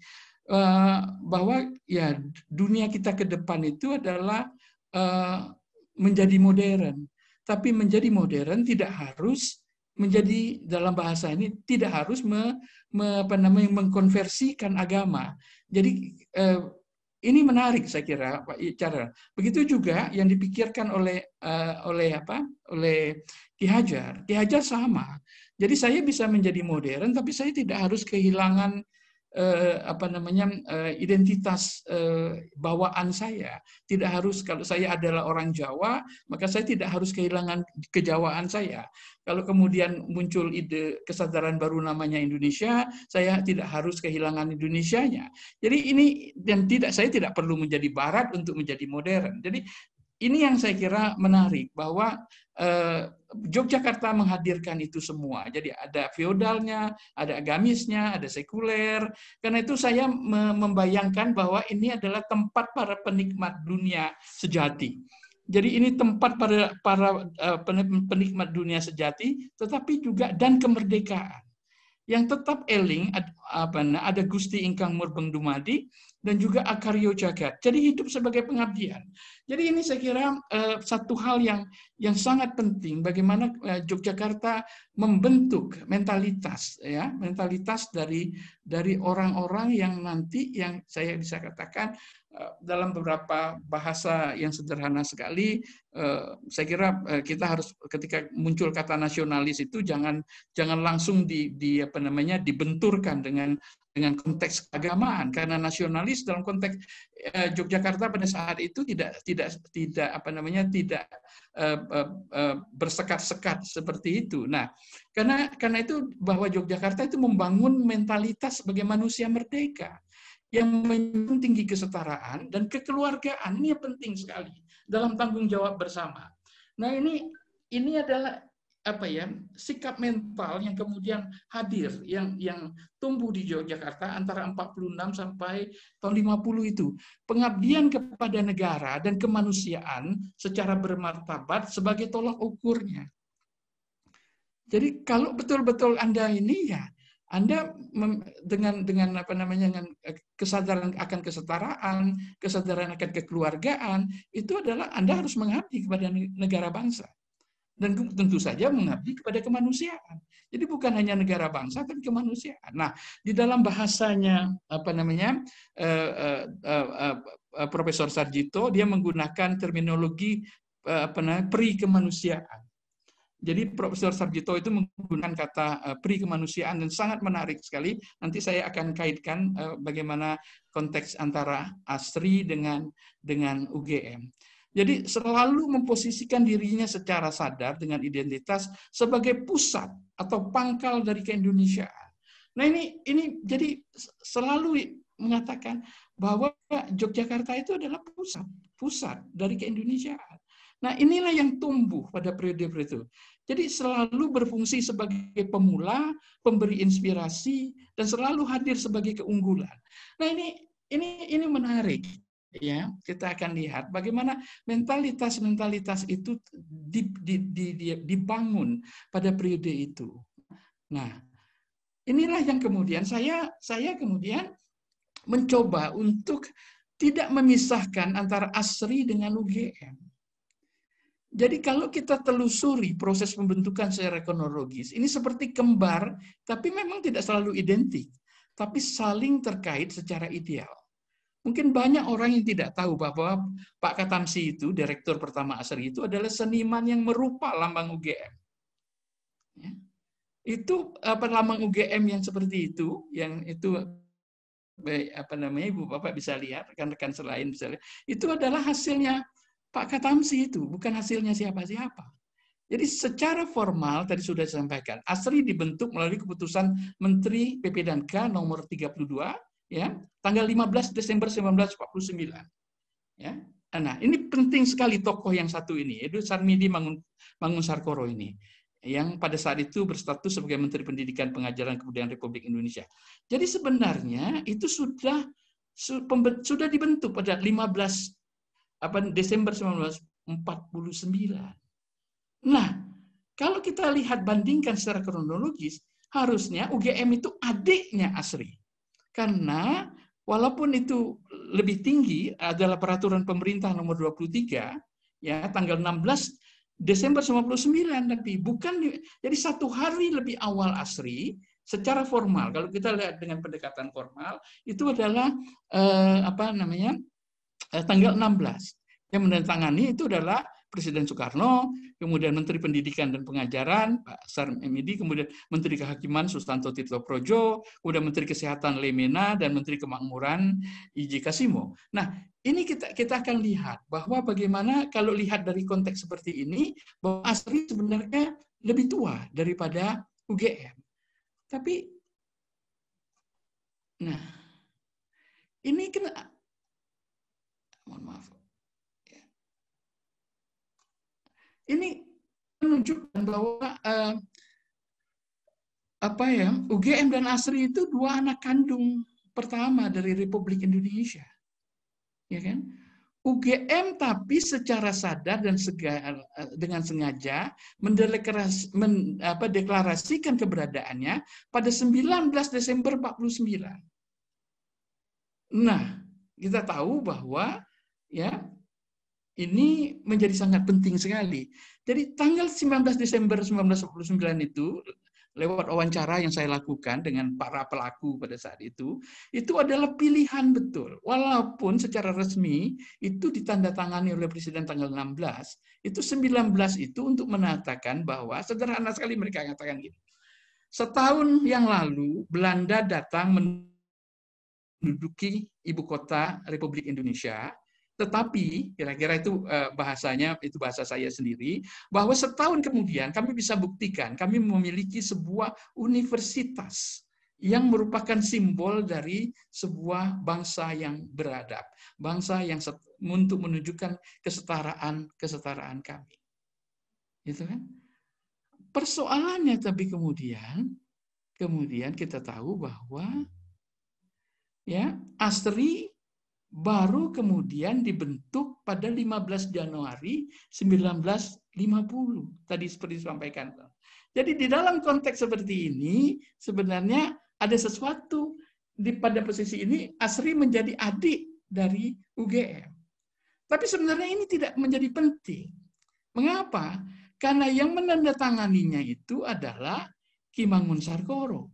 bahwa ya dunia kita ke depan itu adalah menjadi modern. Tapi menjadi modern tidak harus menjadi, dalam bahasa ini, tidak harus mengkonversikan agama. Jadi ini menarik saya kira, Pak Cara. Begitu juga yang dipikirkan oleh Ki Hajar. Ki Hajar sama. Jadi saya bisa menjadi modern, tapi saya tidak harus kehilangan identitas bawaan saya. Tidak harus, kalau saya adalah orang Jawa, maka saya tidak harus kehilangan kejawaan saya. Kalau kemudian muncul ide kesadaran baru namanya Indonesia, saya tidak harus kehilangan Indonesianya. Jadi ini, dan saya tidak perlu menjadi barat untuk menjadi modern. Jadi ini yang saya kira menarik, bahwa Yogyakarta menghadirkan itu semua. Jadi ada feodalnya, ada agamisnya, ada sekuler. Karena itu saya membayangkan bahwa ini adalah tempat para penikmat dunia sejati. Jadi ini tempat para penikmat dunia sejati, tetapi juga dan kemerdekaan. Yang tetap eling ada Gusti Ingkang Murbeng Dumadi dan juga Akaryo Jagat. Jadi hidup sebagai pengabdian. Jadi ini saya kira satu hal yang sangat penting, bagaimana Yogyakarta membentuk mentalitas, ya, mentalitas dari orang-orang yang nanti, yang saya bisa katakan dalam beberapa bahasa yang sederhana sekali, saya kira kita harus, ketika muncul kata nasionalis itu jangan langsung dibenturkan dengan konteks keagamaan, karena nasionalis dalam konteks Yogyakarta pada saat itu tidak bersekat-sekat seperti itu. Nah, karena itu, bahwa Yogyakarta itu membangun mentalitas sebagai manusia merdeka yang menjunjung tinggi kesetaraan dan kekeluargaan. Ini penting sekali dalam tanggung jawab bersama. Nah, ini adalah sikap mental yang kemudian hadir, yang tumbuh di Yogyakarta antara 46 sampai tahun 50 itu. Pengabdian kepada negara dan kemanusiaan secara bermartabat sebagai tolak ukurnya. Jadi kalau betul-betul Anda ini, ya Anda dengan kesadaran akan kesetaraan, kesadaran akan kekeluargaan, itu adalah Anda harus mengabdi kepada negara bangsa. Dan tentu saja mengabdi kepada kemanusiaan. Jadi bukan hanya negara bangsa, tapi kemanusiaan. Nah, di dalam bahasanya Profesor Sarjito, dia menggunakan terminologi peri kemanusiaan. Jadi Profesor Sarjito itu menggunakan kata pri kemanusiaan dan sangat menarik sekali. Nanti saya akan kaitkan bagaimana konteks antara ASRI dengan UGM. Jadi selalu memposisikan dirinya secara sadar dengan identitas sebagai pusat atau pangkal dari keindonesiaan. Nah ini jadi selalu mengatakan bahwa Yogyakarta itu adalah pusat dari keindonesiaan. Nah inilah yang tumbuh pada periode itu. Jadi selalu berfungsi sebagai pemula, pemberi inspirasi, dan selalu hadir sebagai keunggulan. Nah ini menarik, ya. Kita akan lihat bagaimana mentalitas itu dibangun pada periode itu. Nah, inilah yang kemudian saya kemudian mencoba untuk tidak memisahkan antara ASRI dengan UGM. Jadi kalau kita telusuri proses pembentukan secara kronologis, ini seperti kembar, tapi memang tidak selalu identik, tapi saling terkait secara ideal. Mungkin banyak orang yang tidak tahu bahwa Pak Katamsi itu, direktur pertama ASRI itu adalah seniman yang merupa lambang UGM. Ya. Itu lambang UGM yang seperti itu, yang itu Ibu Bapak bisa lihat, rekan-rekan selain bisa lihat, itu adalah hasilnya Pak Katamsi itu, bukan hasilnya siapa-siapa. Jadi secara formal, tadi sudah disampaikan, ASRI dibentuk melalui keputusan Menteri PP dan K nomor 32, ya, tanggal 15 Desember 1949. Ya. Nah, ini penting sekali tokoh yang satu ini, yaitu Sarmidi Mangunsarkoro ini, yang pada saat itu berstatus sebagai Menteri Pendidikan, Pengajaran, Kebudayaan Republik Indonesia. Jadi sebenarnya itu sudah dibentuk pada 15 Desember 1949. Nah, kalau kita lihat bandingkan secara kronologis, harusnya UGM itu adiknya ASRI. Karena walaupun itu lebih tinggi adalah peraturan pemerintah nomor 23, ya, tanggal 16 Desember 1999, tapi bukan, jadi satu hari lebih awal ASRI secara formal. Kalau kita lihat dengan pendekatan formal, itu adalah tanggal 16. Yang menandatangani itu adalah Presiden Soekarno, kemudian Menteri Pendidikan dan Pengajaran Pak Sarmidi, kemudian Menteri Kehakiman Sustanto Tito Projo, kemudian Menteri Kesehatan Lemena, dan Menteri Kemakmuran I.J. Kasimo. Nah, ini kita akan lihat bahwa bagaimana kalau lihat dari konteks seperti ini, bahwa ASRI sebenarnya lebih tua daripada UGM. Tapi, nah, ini mohon maaf. Ini menunjukkan bahwa UGM dan ASRI itu dua anak kandung pertama dari Republik Indonesia, ya kan? UGM tapi secara sadar dan dengan sengaja mendeklarasikan keberadaannya pada 19 Desember 49. Nah, kita tahu bahwa ya ini menjadi sangat penting sekali. Jadi tanggal 19 Desember 1949 itu, lewat wawancara yang saya lakukan dengan para pelaku pada saat itu adalah pilihan betul. Walaupun secara resmi itu ditandatangani oleh Presiden tanggal 16, itu 19 itu untuk mengatakan bahwa, sederhana sekali mereka mengatakan gini, setahun yang lalu Belanda datang menduduki ibu kota Republik Indonesia, tetapi kira-kira itu bahasanya, itu bahasa saya sendiri, bahwa setahun kemudian kami bisa buktikan kami memiliki sebuah universitas yang merupakan simbol dari sebuah bangsa yang beradab, bangsa yang untuk menunjukkan kesetaraan kami. Gitu kan? Persoalannya tapi kemudian kita tahu bahwa ya ASRI baru kemudian dibentuk pada 15 Januari 1950. Tadi seperti disampaikan. Jadi di dalam konteks seperti ini, sebenarnya ada sesuatu pada posisi ini, ASRI menjadi adik dari UGM. Tapi sebenarnya ini tidak menjadi penting. Mengapa? Karena yang menandatanganinya itu adalah Ki Mangunsarkoro.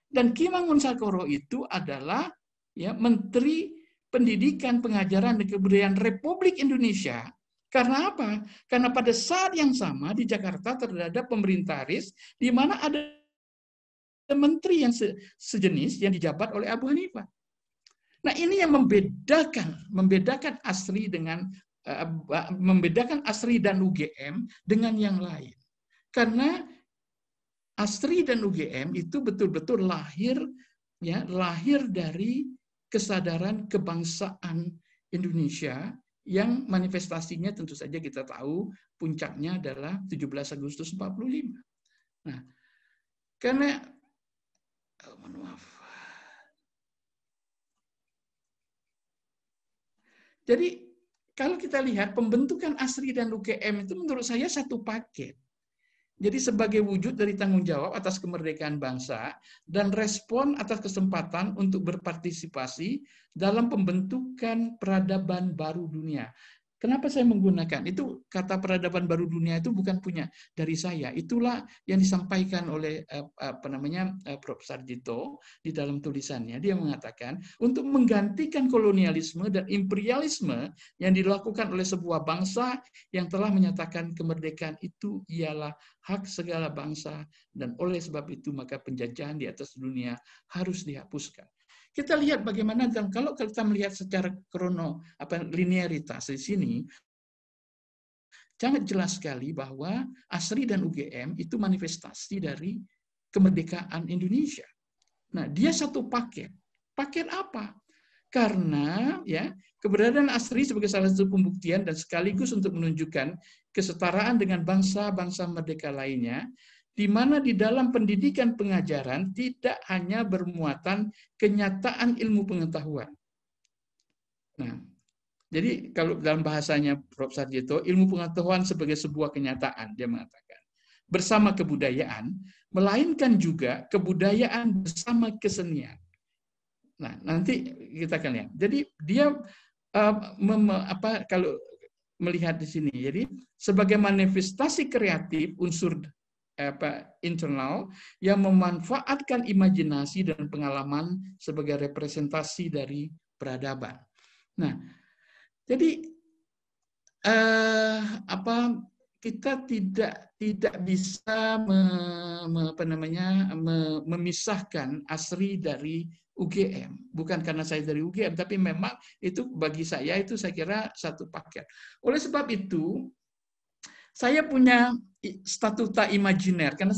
Dan Ki Mangunsarkoro itu adalah ya Menteri Pendidikan, Pengajaran, dan Kebudayaan Republik Indonesia Karena apa? Karena pada saat yang sama di Jakarta terdapat pemerintahis di mana ada menteri yang sejenis yang dijabat oleh Abu Hanifah. Nah, ini yang membedakan ASRI dengan membedakan ASRI dan UGM dengan yang lain. Karena ASRI dan UGM itu betul-betul lahir dari kesadaran kebangsaan Indonesia yang manifestasinya tentu saja kita tahu puncaknya adalah 17 Agustus 45. Nah, karena maaf. Jadi kalau kita lihat pembentukan ASRI dan UGM itu menurut saya satu paket. Jadi sebagai wujud dari tanggung jawab atas kemerdekaan bangsa dan respon atas kesempatan untuk berpartisipasi dalam pembentukan peradaban baru dunia. Kenapa saya menggunakan itu kata peradaban baru dunia itu bukan punya dari saya. Itulah yang disampaikan oleh Prof. Sarjito di dalam tulisannya. Dia mengatakan untuk menggantikan kolonialisme dan imperialisme yang dilakukan oleh sebuah bangsa yang telah menyatakan kemerdekaan itu ialah hak segala bangsa dan oleh sebab itu maka penjajahan di atas dunia harus dihapuskan. Kita lihat bagaimana kalau kita melihat secara linearitas di sini, sangat jelas sekali bahwa ASRI dan UGM itu manifestasi dari kemerdekaan Indonesia. Nah, dia satu paket. Paket apa? Karena ya keberadaan ASRI sebagai salah satu pembuktian dan sekaligus untuk menunjukkan kesetaraan dengan bangsa-bangsa merdeka lainnya, di mana di dalam pendidikan pengajaran tidak hanya bermuatan kenyataan ilmu pengetahuan. Nah, jadi kalau dalam bahasanya Prof. Sarjito, ilmu pengetahuan sebagai sebuah kenyataan, dia mengatakan. Bersama kebudayaan, melainkan juga kebudayaan bersama kesenian. Nah, nanti kita akan lihat. Jadi dia kalau melihat di sini, jadi sebagai manifestasi kreatif unsur internal yang memanfaatkan imajinasi dan pengalaman sebagai representasi dari peradaban. Nah, jadi kita tidak bisa memisahkan ASRI dari UGM. Bukan karena saya dari UGM, tapi memang itu bagi saya itu saya kira satu paket. Oleh sebab itu, saya punya statuta imajiner karena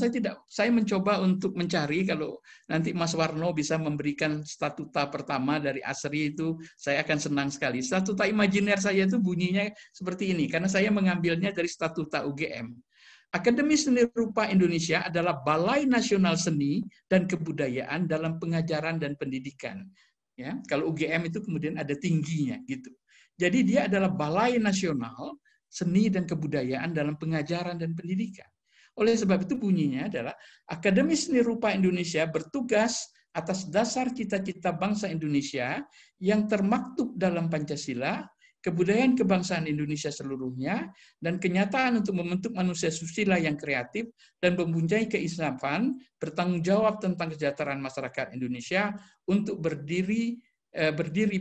saya mencoba untuk mencari kalau nanti Mas Warno bisa memberikan statuta pertama dari ASRI itu saya akan senang sekali. Statuta imajiner saya itu bunyinya seperti ini karena saya mengambilnya dari statuta UGM. Akademi Seni Rupa Indonesia adalah Balai Nasional Seni dan Kebudayaan dalam Pengajaran dan Pendidikan. Ya, kalau UGM itu kemudian ada tingginya gitu. Jadi dia adalah Balai Nasional Seni dan Kebudayaan dalam Pengajaran dan Pendidikan. Oleh sebab itu bunyinya adalah Akademi Seni Rupa Indonesia bertugas atas dasar cita-cita bangsa Indonesia yang termaktub dalam Pancasila, kebudayaan kebangsaan Indonesia seluruhnya, dan kenyataan untuk membentuk manusia susila yang kreatif dan mempunyai keinsafan, bertanggung jawab tentang kesejahteraan masyarakat Indonesia untuk berdiri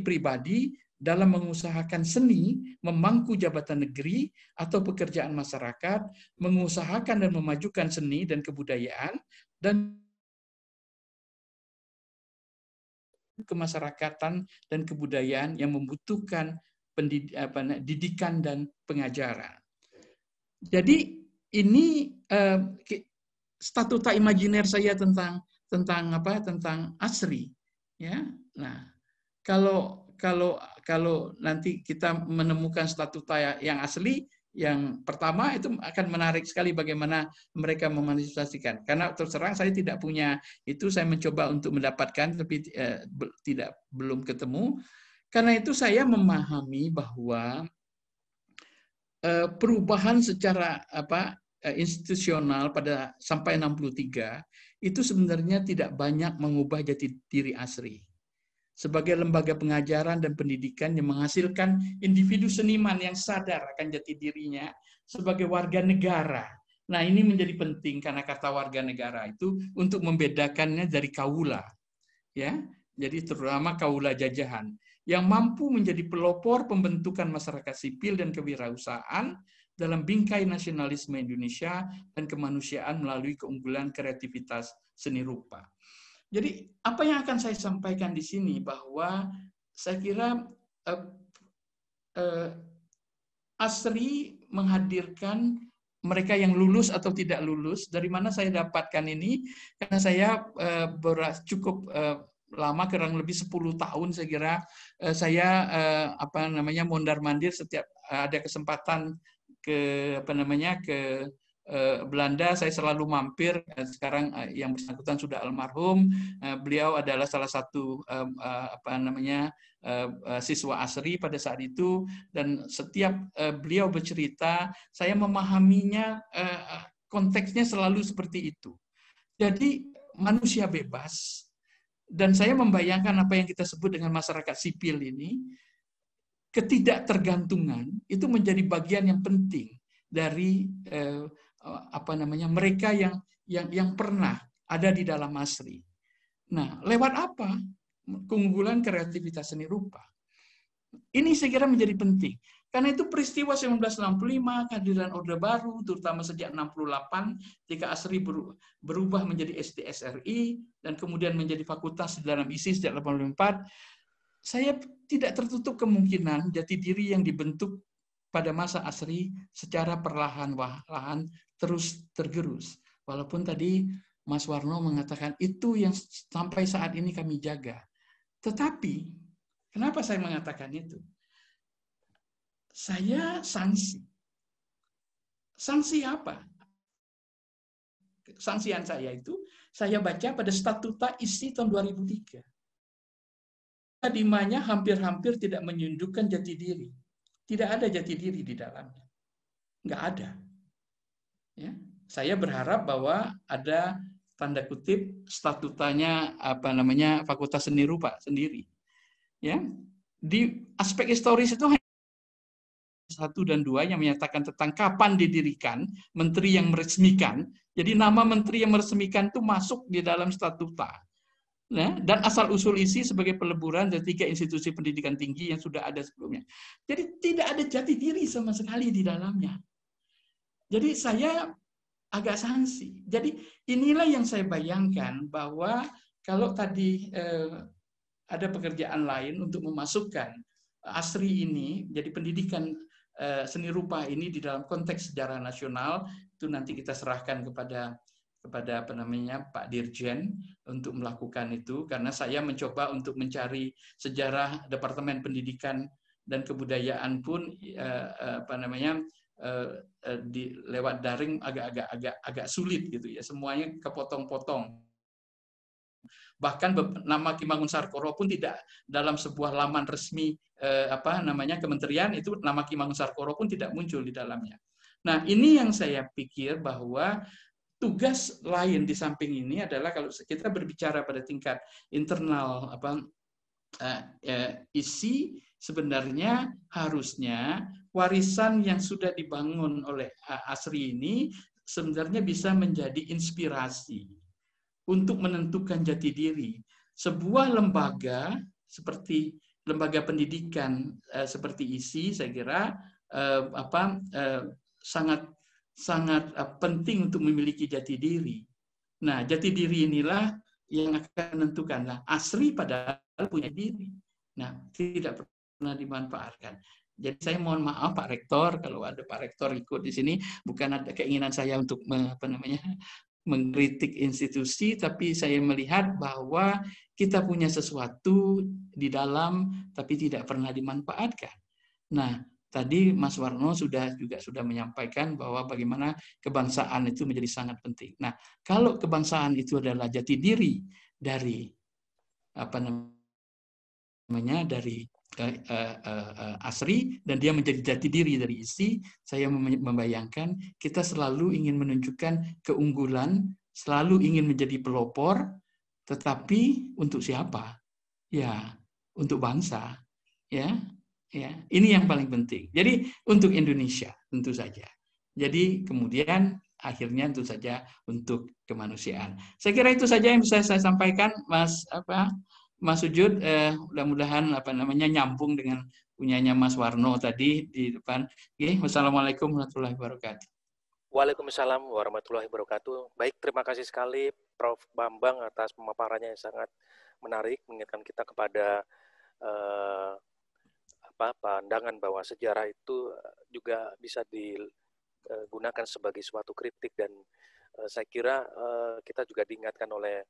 pribadi dalam mengusahakan seni, memangku jabatan negeri atau pekerjaan masyarakat, mengusahakan dan memajukan seni dan kebudayaan, dan kemasyarakatan dan kebudayaan yang membutuhkan didikan dan pengajaran. Jadi ini statuta imajiner saya tentang ASRI. Ya, nah kalau nanti kita menemukan statuta yang asli, yang pertama itu akan menarik sekali bagaimana mereka memanifestasikan. Karena terus terang saya tidak punya itu, saya mencoba untuk mendapatkan tapi belum ketemu. Karena itu saya memahami bahwa perubahan secara institusional pada sampai 63 itu sebenarnya tidak banyak mengubah jati diri ASRI. Sebagai lembaga pengajaran dan pendidikan yang menghasilkan individu seniman yang sadar akan jati dirinya sebagai warga negara. Nah, ini menjadi penting karena kata warga negara itu untuk membedakannya dari kaula. Ya, jadi terutama kaula jajahan, yang mampu menjadi pelopor pembentukan masyarakat sipil dan kewirausahaan dalam bingkai nasionalisme Indonesia dan kemanusiaan melalui keunggulan kreativitas seni rupa. Jadi apa yang akan saya sampaikan di sini bahwa saya kira ASRI menghadirkan mereka yang lulus atau tidak lulus. Dari mana saya dapatkan ini? Karena saya cukup lama, kurang lebih 10 tahun saya kira, saya mondar-mandir setiap ada kesempatan ke Belanda, saya selalu mampir. Sekarang yang bersangkutan sudah almarhum. Beliau adalah salah satu siswa ASRI pada saat itu, dan setiap beliau bercerita, saya memahaminya, konteksnya selalu seperti itu. Jadi manusia bebas, dan saya membayangkan apa yang kita sebut dengan masyarakat sipil ini, ketidaktergantungan itu menjadi bagian yang penting dari mereka yang pernah ada di dalam ASRI. Nah, lewat apa? Keunggulan kreativitas seni rupa. Ini saya kira menjadi penting. Karena itu peristiwa 1965, kehadiran Orde Baru, terutama sejak 68, ketika ASRI berubah menjadi SDSRI, dan kemudian menjadi fakultas di dalam ISI sejak 84, saya tidak tertutup kemungkinan jati diri yang dibentuk pada masa ASRI secara perlahan-lahan terus tergerus. Walaupun tadi Mas Warno mengatakan itu yang sampai saat ini kami jaga. Tetapi, kenapa saya mengatakan itu? Saya sanksi. Sanksi apa? Sanksian saya itu, saya baca pada statuta ISI tahun 2003. Di mana hampir-hampir tidak menunjukkan jati diri. Tidak ada jati diri di dalamnya. Nggak ada. Ya. Saya berharap bahwa ada tanda kutip statutanya Fakultas Seni Rupa sendiri. Ya. Di aspek historis itu hanya 1 dan 2 yang menyatakan tentang kapan didirikan, menteri yang meresmikan. Jadi nama menteri yang meresmikan itu masuk di dalam statuta. Nah, dan asal-usul ISI sebagai peleburan dari 3 institusi pendidikan tinggi yang sudah ada sebelumnya. Jadi tidak ada jati diri sama sekali di dalamnya. Jadi saya agak sanksi. Jadi inilah yang saya bayangkan, bahwa kalau tadi ada pekerjaan lain untuk memasukkan ASRI ini, jadi pendidikan seni rupa ini di dalam konteks sejarah nasional, itu nanti kita serahkan kepada Pak Dirjen untuk melakukan itu, karena saya mencoba untuk mencari sejarah Departemen Pendidikan dan Kebudayaan pun lewat daring agak sulit gitu ya, semuanya kepotong-potong. Bahkan nama Ki Mangunsarkoro pun tidak dalam sebuah laman resmi kementerian, itu nama Ki Mangunsarkoro pun tidak muncul di dalamnya. Nah, ini yang saya pikir bahwa tugas lain di samping ini adalah kalau kita berbicara pada tingkat internal ISI, sebenarnya harusnya warisan yang sudah dibangun oleh ASRI ini sebenarnya bisa menjadi inspirasi untuk menentukan jati diri. Sebuah lembaga seperti lembaga pendidikan seperti ISI, saya kira sangat penting untuk memiliki jati diri. Nah, jati diri inilah yang akan menentukan. Nah, ASRI padahal punya diri. Nah, tidak pernah dimanfaatkan. Jadi saya mohon maaf Pak Rektor, kalau ada Pak Rektor ikut di sini, bukan ada keinginan saya untuk mengkritik institusi, tapi saya melihat bahwa kita punya sesuatu di dalam, tapi tidak pernah dimanfaatkan. Nah, tadi Mas Warno juga sudah menyampaikan bahwa bagaimana kebangsaan itu menjadi sangat penting. Nah, kalau kebangsaan itu adalah jati diri dari dari ASRI, dan dia menjadi jati diri dari ISI, saya membayangkan kita selalu ingin menunjukkan keunggulan, selalu ingin menjadi pelopor, tetapi untuk siapa? Ya, untuk bangsa. Ya, ini yang paling penting. Jadi untuk Indonesia tentu saja. Jadi kemudian akhirnya tentu saja untuk kemanusiaan. Saya kira itu saja yang bisa saya sampaikan, Mas Mas Sujud, mudah-mudahan nyambung dengan punyanya Mas Warno tadi di depan. Oke, wassalamualaikum warahmatullahi wabarakatuh. Waalaikumsalam warahmatullahi wabarakatuh. Baik, terima kasih sekali Prof. Bambang atas pemaparannya yang sangat menarik, mengingatkan kita kepada pandangan bahwa sejarah itu juga bisa digunakan sebagai suatu kritik, dan saya kira kita juga diingatkan oleh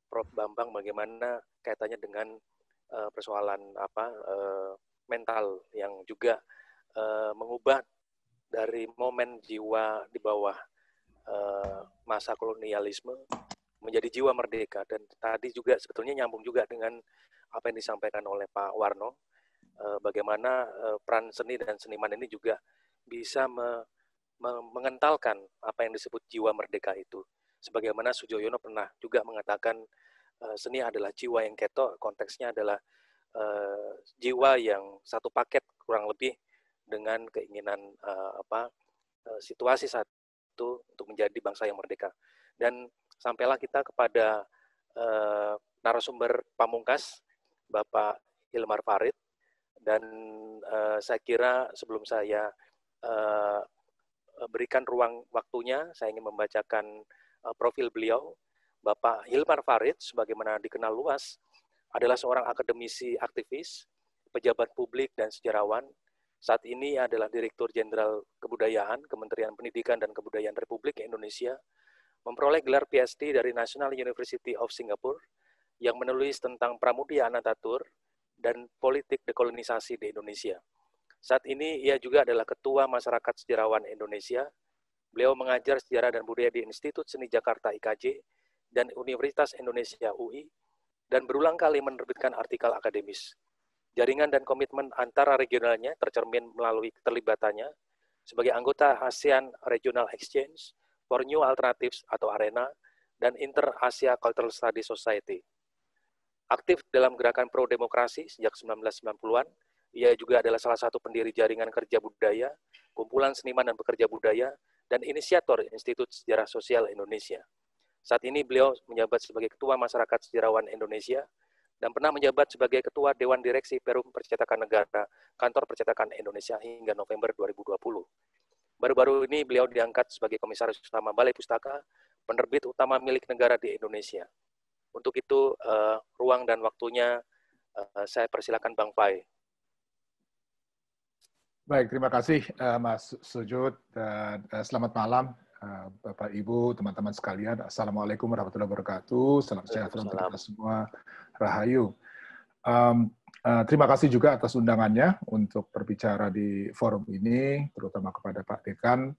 Prof. Bambang bagaimana kaitannya dengan persoalan mental yang juga mengubah dari momen jiwa di bawah masa kolonialisme menjadi jiwa merdeka. Dan tadi juga sebetulnya nyambung juga dengan apa yang disampaikan oleh Pak Warno, bagaimana peran seni dan seniman ini juga bisa mengentalkan apa yang disebut jiwa merdeka itu. Sebagaimana Sujoyono pernah juga mengatakan seni adalah jiwa yang ketok, konteksnya adalah jiwa yang satu paket kurang lebih dengan keinginan situasi saat itu untuk menjadi bangsa yang merdeka. Dan sampailah kita kepada narasumber pamungkas, Bapak Hilmar Farid, dan saya kira sebelum saya berikan ruang waktunya, saya ingin membacakan profil beliau. Bapak Hilmar Farid, sebagaimana dikenal luas, adalah seorang akademisi aktivis, pejabat publik, dan sejarawan. Saat ini adalah Direktur Jenderal Kebudayaan, Kementerian Pendidikan dan Kebudayaan Republik Indonesia, memperoleh gelar PhD dari National University of Singapore, yang menulis tentang Pramudia Anantatur dan politik dekolonisasi di Indonesia. Saat ini ia juga adalah Ketua Masyarakat Sejarawan Indonesia. Beliau mengajar sejarah dan budaya di Institut Seni Jakarta IKJ dan Universitas Indonesia UI, dan berulang kali menerbitkan artikel akademis. Jaringan dan komitmen antara regionalnya tercermin melalui keterlibatannya sebagai anggota ASEAN Regional Exchange for New Alternatives atau ARENA dan Inter-Asia Cultural Studies Society. Aktif dalam gerakan pro-demokrasi sejak 1990-an, ia juga adalah salah satu pendiri jaringan kerja budaya, kumpulan seniman dan pekerja budaya, dan inisiator Institut Sejarah Sosial Indonesia. Saat ini beliau menjabat sebagai Ketua Masyarakat Sejarawan Indonesia, dan pernah menjabat sebagai Ketua Dewan Direksi Perum Percetakan Negara, Kantor Percetakan Indonesia hingga November 2020. Baru-baru ini beliau diangkat sebagai Komisaris Utama Balai Pustaka, penerbit utama milik negara di Indonesia. Untuk itu, ruang dan waktunya saya persilakan Bang Fai. Baik, terima kasih Mas Sujud, dan selamat malam Bapak Ibu, teman-teman sekalian. Assalamualaikum warahmatullahi wabarakatuh. Salam sejahtera untuk kita semua. Rahayu. Terima kasih juga atas undangannya untuk berbicara di forum ini, terutama kepada Pak Dekan.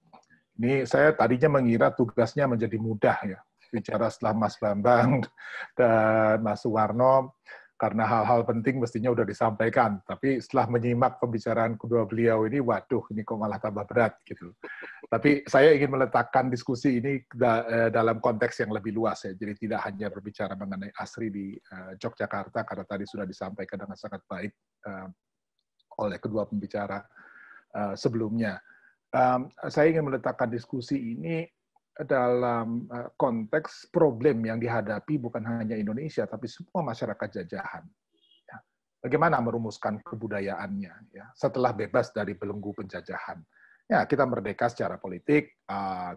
Ini saya tadinya mengira tugasnya menjadi mudah ya, bicara setelah Mas Bambang dan Mas Suwarno, karena hal-hal penting mestinya udah disampaikan. Tapi setelah menyimak pembicaraan kedua beliau ini, waduh, ini kok malah tambah berat gitu. Tapi saya ingin meletakkan diskusi ini dalam konteks yang lebih luas ya. Jadi tidak hanya berbicara mengenai ASRI di Yogyakarta, karena tadi sudah disampaikan dengan sangat baik oleh kedua pembicara sebelumnya. Saya ingin meletakkan diskusi ini dalam konteks problem yang dihadapi bukan hanya Indonesia, tapi semua masyarakat jajahan. Bagaimana merumuskan kebudayaannya ya, setelah bebas dari belenggu penjajahan. Ya, kita merdeka secara politik,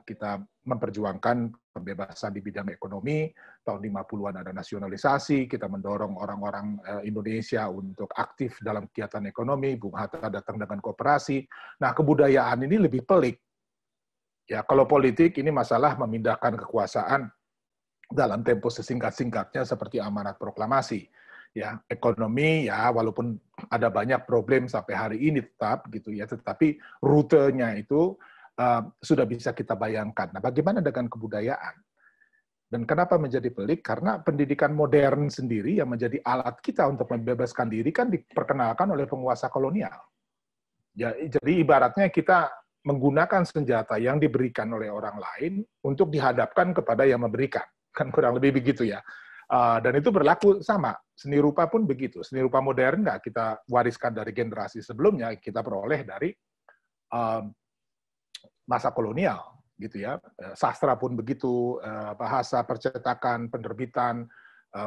kita memperjuangkan pembebasan di bidang ekonomi, tahun 50-an ada nasionalisasi, kita mendorong orang-orang Indonesia untuk aktif dalam kegiatan ekonomi, Bung Hatta datang dengan koperasi. Nah, kebudayaan ini lebih pelik. Ya, kalau politik ini masalah memindahkan kekuasaan dalam tempo sesingkat-singkatnya seperti amanat proklamasi. Ya, ekonomi ya walaupun ada banyak problem sampai hari ini tetap gitu ya, tetapi rutenya itu sudah bisa kita bayangkan. Nah, bagaimana dengan kebudayaan? Dan kenapa menjadi pelik? Karena pendidikan modern sendiri yang menjadi alat kita untuk membebaskan diri kan diperkenalkan oleh penguasa kolonial. Ya, jadi ibaratnya kita menggunakan senjata yang diberikan oleh orang lain untuk dihadapkan kepada yang memberikan. Kan kurang lebih begitu ya. Dan itu berlaku sama. Seni rupa pun begitu. Seni rupa modern nggak kita wariskan dari generasi sebelumnya, kita peroleh dari masa kolonial, gitu ya. Sastra pun begitu, bahasa, percetakan, penerbitan,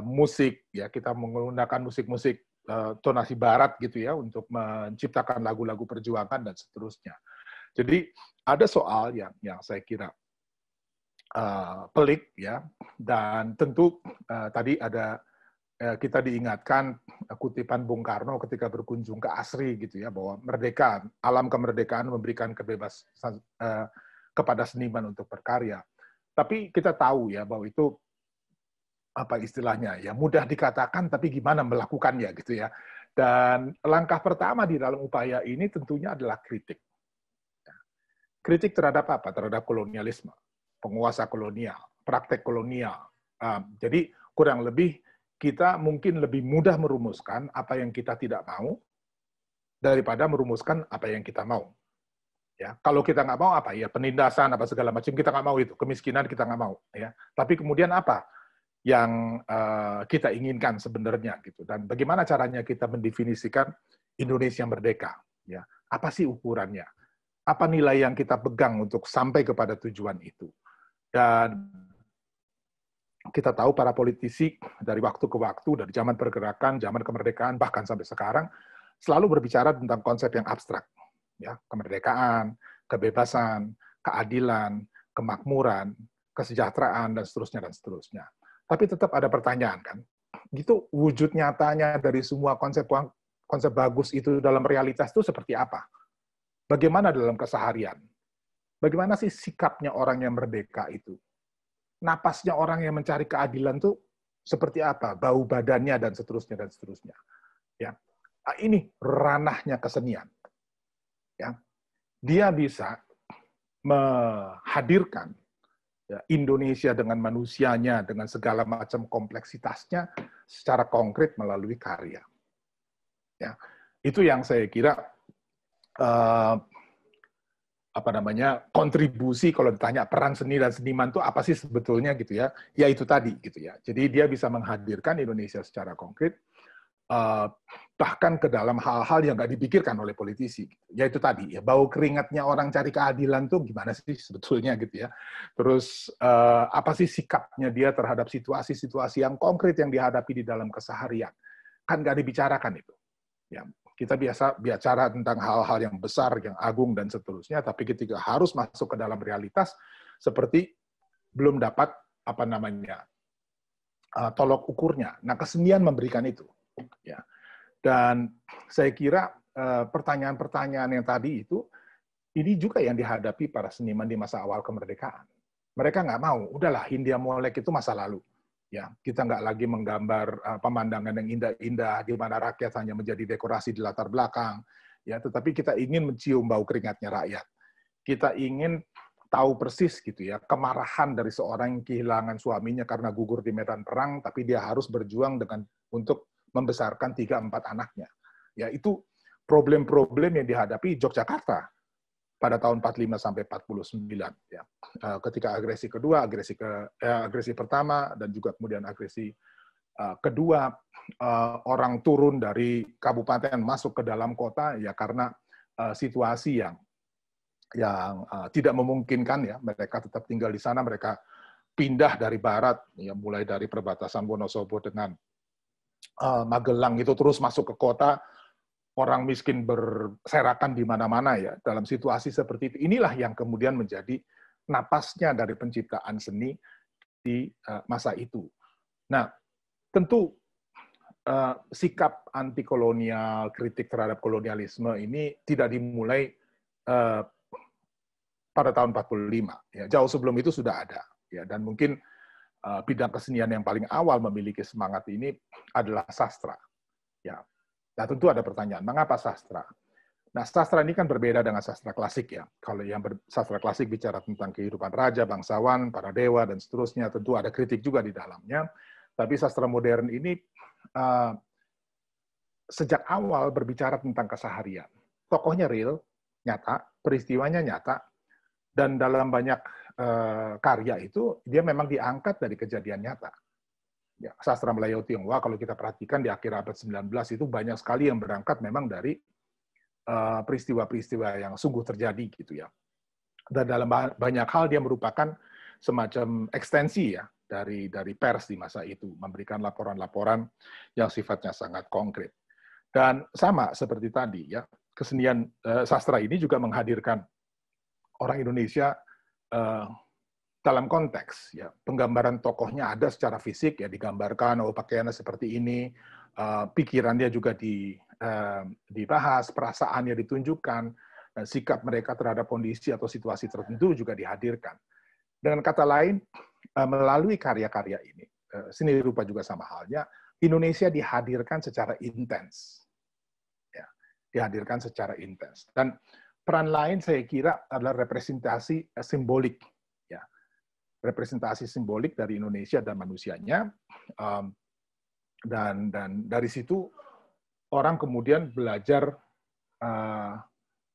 musik, ya kita menggunakan musik-musik tonasi barat gitu ya untuk menciptakan lagu-lagu perjuangan dan seterusnya. Jadi ada soal yang saya kira pelik ya, dan tentu tadi ada kita diingatkan kutipan Bung Karno ketika berkunjung ke ASRI gitu ya, bahwa merdeka, alam kemerdekaan memberikan kebebasan kepada seniman untuk berkarya. Tapi kita tahu ya bahwa itu apa istilahnya ya, mudah dikatakan tapi gimana melakukannya gitu ya. Dan langkah pertama di dalam upaya ini tentunya adalah kritik. Kritik terhadap apa? Terhadap kolonialisme, penguasa kolonial, praktek kolonial. Jadi kurang lebih kita mungkin lebih mudah merumuskan apa yang kita tidak mau daripada merumuskan apa yang kita mau. Ya, kalau kita nggak mau apa ya, penindasan apa segala macam kita nggak mau, itu kemiskinan kita nggak mau. Ya, tapi kemudian apa yang kita inginkan sebenarnya gitu, dan bagaimana caranya kita mendefinisikan Indonesia merdeka? Ya, apa sih ukurannya? Apa nilai yang kita pegang untuk sampai kepada tujuan itu? Dan kita tahu para politisi dari waktu ke waktu, dari zaman pergerakan, zaman kemerdekaan, bahkan sampai sekarang, selalu berbicara tentang konsep yang abstrak. Ya, kemerdekaan, kebebasan, keadilan, kemakmuran, kesejahteraan, dan seterusnya, dan seterusnya. Tapi tetap ada pertanyaan, kan? Gitu, wujud nyatanya dari semua konsep bagus itu dalam realitas itu seperti apa? Bagaimana dalam keseharian? Bagaimana sih sikapnya orang yang merdeka itu? Napasnya orang yang mencari keadilan tuh seperti apa, bau badannya dan seterusnya dan seterusnya. Ya, ini ranahnya kesenian. Ya, dia bisa menghadirkan ya, Indonesia dengan manusianya, dengan segala macam kompleksitasnya secara konkret melalui karya. Ya, itu yang saya kira kontribusi kalau ditanya peran seni dan seniman itu apa sih sebetulnya gitu ya, ya itu tadi gitu ya. Jadi dia bisa menghadirkan Indonesia secara konkret, bahkan ke dalam hal-hal yang nggak dipikirkan oleh politisi. Ya itu tadi ya, bau keringatnya orang cari keadilan tuh gimana sih sebetulnya gitu ya. Terus apa sih sikapnya dia terhadap situasi-situasi yang konkret yang dihadapi di dalam keseharian, kan nggak dibicarakan itu. Ya, kita biasa bicara tentang hal-hal yang besar, yang agung, dan seterusnya, tapi ketika harus masuk ke dalam realitas, seperti belum dapat tolok ukurnya. Nah, kesenian memberikan itu. Ya. Dan saya kira pertanyaan-pertanyaan yang tadi itu, ini juga yang dihadapi para seniman di masa awal kemerdekaan. Mereka nggak mau, udahlah Hindia Molek itu masa lalu. Ya, kita nggak lagi menggambar pemandangan yang indah-indah di mana rakyat hanya menjadi dekorasi di latar belakang, ya, tetapi kita ingin mencium bau keringatnya rakyat. Kita ingin tahu persis gitu ya, kemarahan dari seorang yang kehilangan suaminya karena gugur di medan perang, tapi dia harus berjuang untuk membesarkan 3-4 anaknya. Ya, itu problem-problem yang dihadapi Yogyakarta pada tahun 45 sampai 49 ya. Ketika agresi kedua, agresi pertama, dan juga kemudian agresi kedua, orang turun dari kabupaten masuk ke dalam kota ya karena situasi yang tidak memungkinkan ya, mereka tetap tinggal di sana, mereka pindah dari barat ya, mulai dari perbatasan Wonosobo dengan Magelang itu terus masuk ke kota. Orang miskin berserakan di mana-mana ya, dalam situasi seperti itu. Inilah yang kemudian menjadi napasnya dari penciptaan seni di masa itu. Nah, tentu sikap anti kolonial, kritik terhadap kolonialisme ini tidak dimulai pada tahun 45. Ya, jauh sebelum itu sudah ada. Ya, dan mungkin bidang kesenian yang paling awal memiliki semangat ini adalah sastra. Ya. Nah, tentu ada pertanyaan, mengapa sastra? Nah, sastra ini kan berbeda dengan sastra klasik ya. Kalau yang sastra klasik bicara tentang kehidupan raja, bangsawan, para dewa, dan seterusnya, tentu ada kritik juga di dalamnya. Tapi sastra modern ini sejak awal berbicara tentang keseharian. Tokohnya real, nyata, peristiwanya nyata, dan dalam banyak karya itu, dia memang diangkat dari kejadian nyata. Ya, sastra Melayu Tionghoa kalau kita perhatikan di akhir abad 19 itu banyak sekali yang berangkat memang dari peristiwa-peristiwa yang sungguh terjadi gitu ya. Dan dalam banyak hal dia merupakan semacam ekstensi ya dari pers di masa itu, memberikan laporan-laporan yang sifatnya sangat konkret. Dan sama seperti tadi ya, kesenian sastra ini juga menghadirkan orang Indonesia dalam konteks ya, penggambaran tokohnya ada secara fisik ya, digambarkan, oh pakaiannya seperti ini, pikirannya juga dibahas, perasaannya ditunjukkan, sikap mereka terhadap kondisi atau situasi tertentu juga dihadirkan. Dengan kata lain, melalui karya-karya ini, seni rupa juga sama halnya, Indonesia dihadirkan secara intens. Ya, dihadirkan secara intens. Dan peran lain saya kira adalah representasi simbolik. Ya, representasi simbolik dari Indonesia dan manusianya. Dan dari situ orang kemudian belajar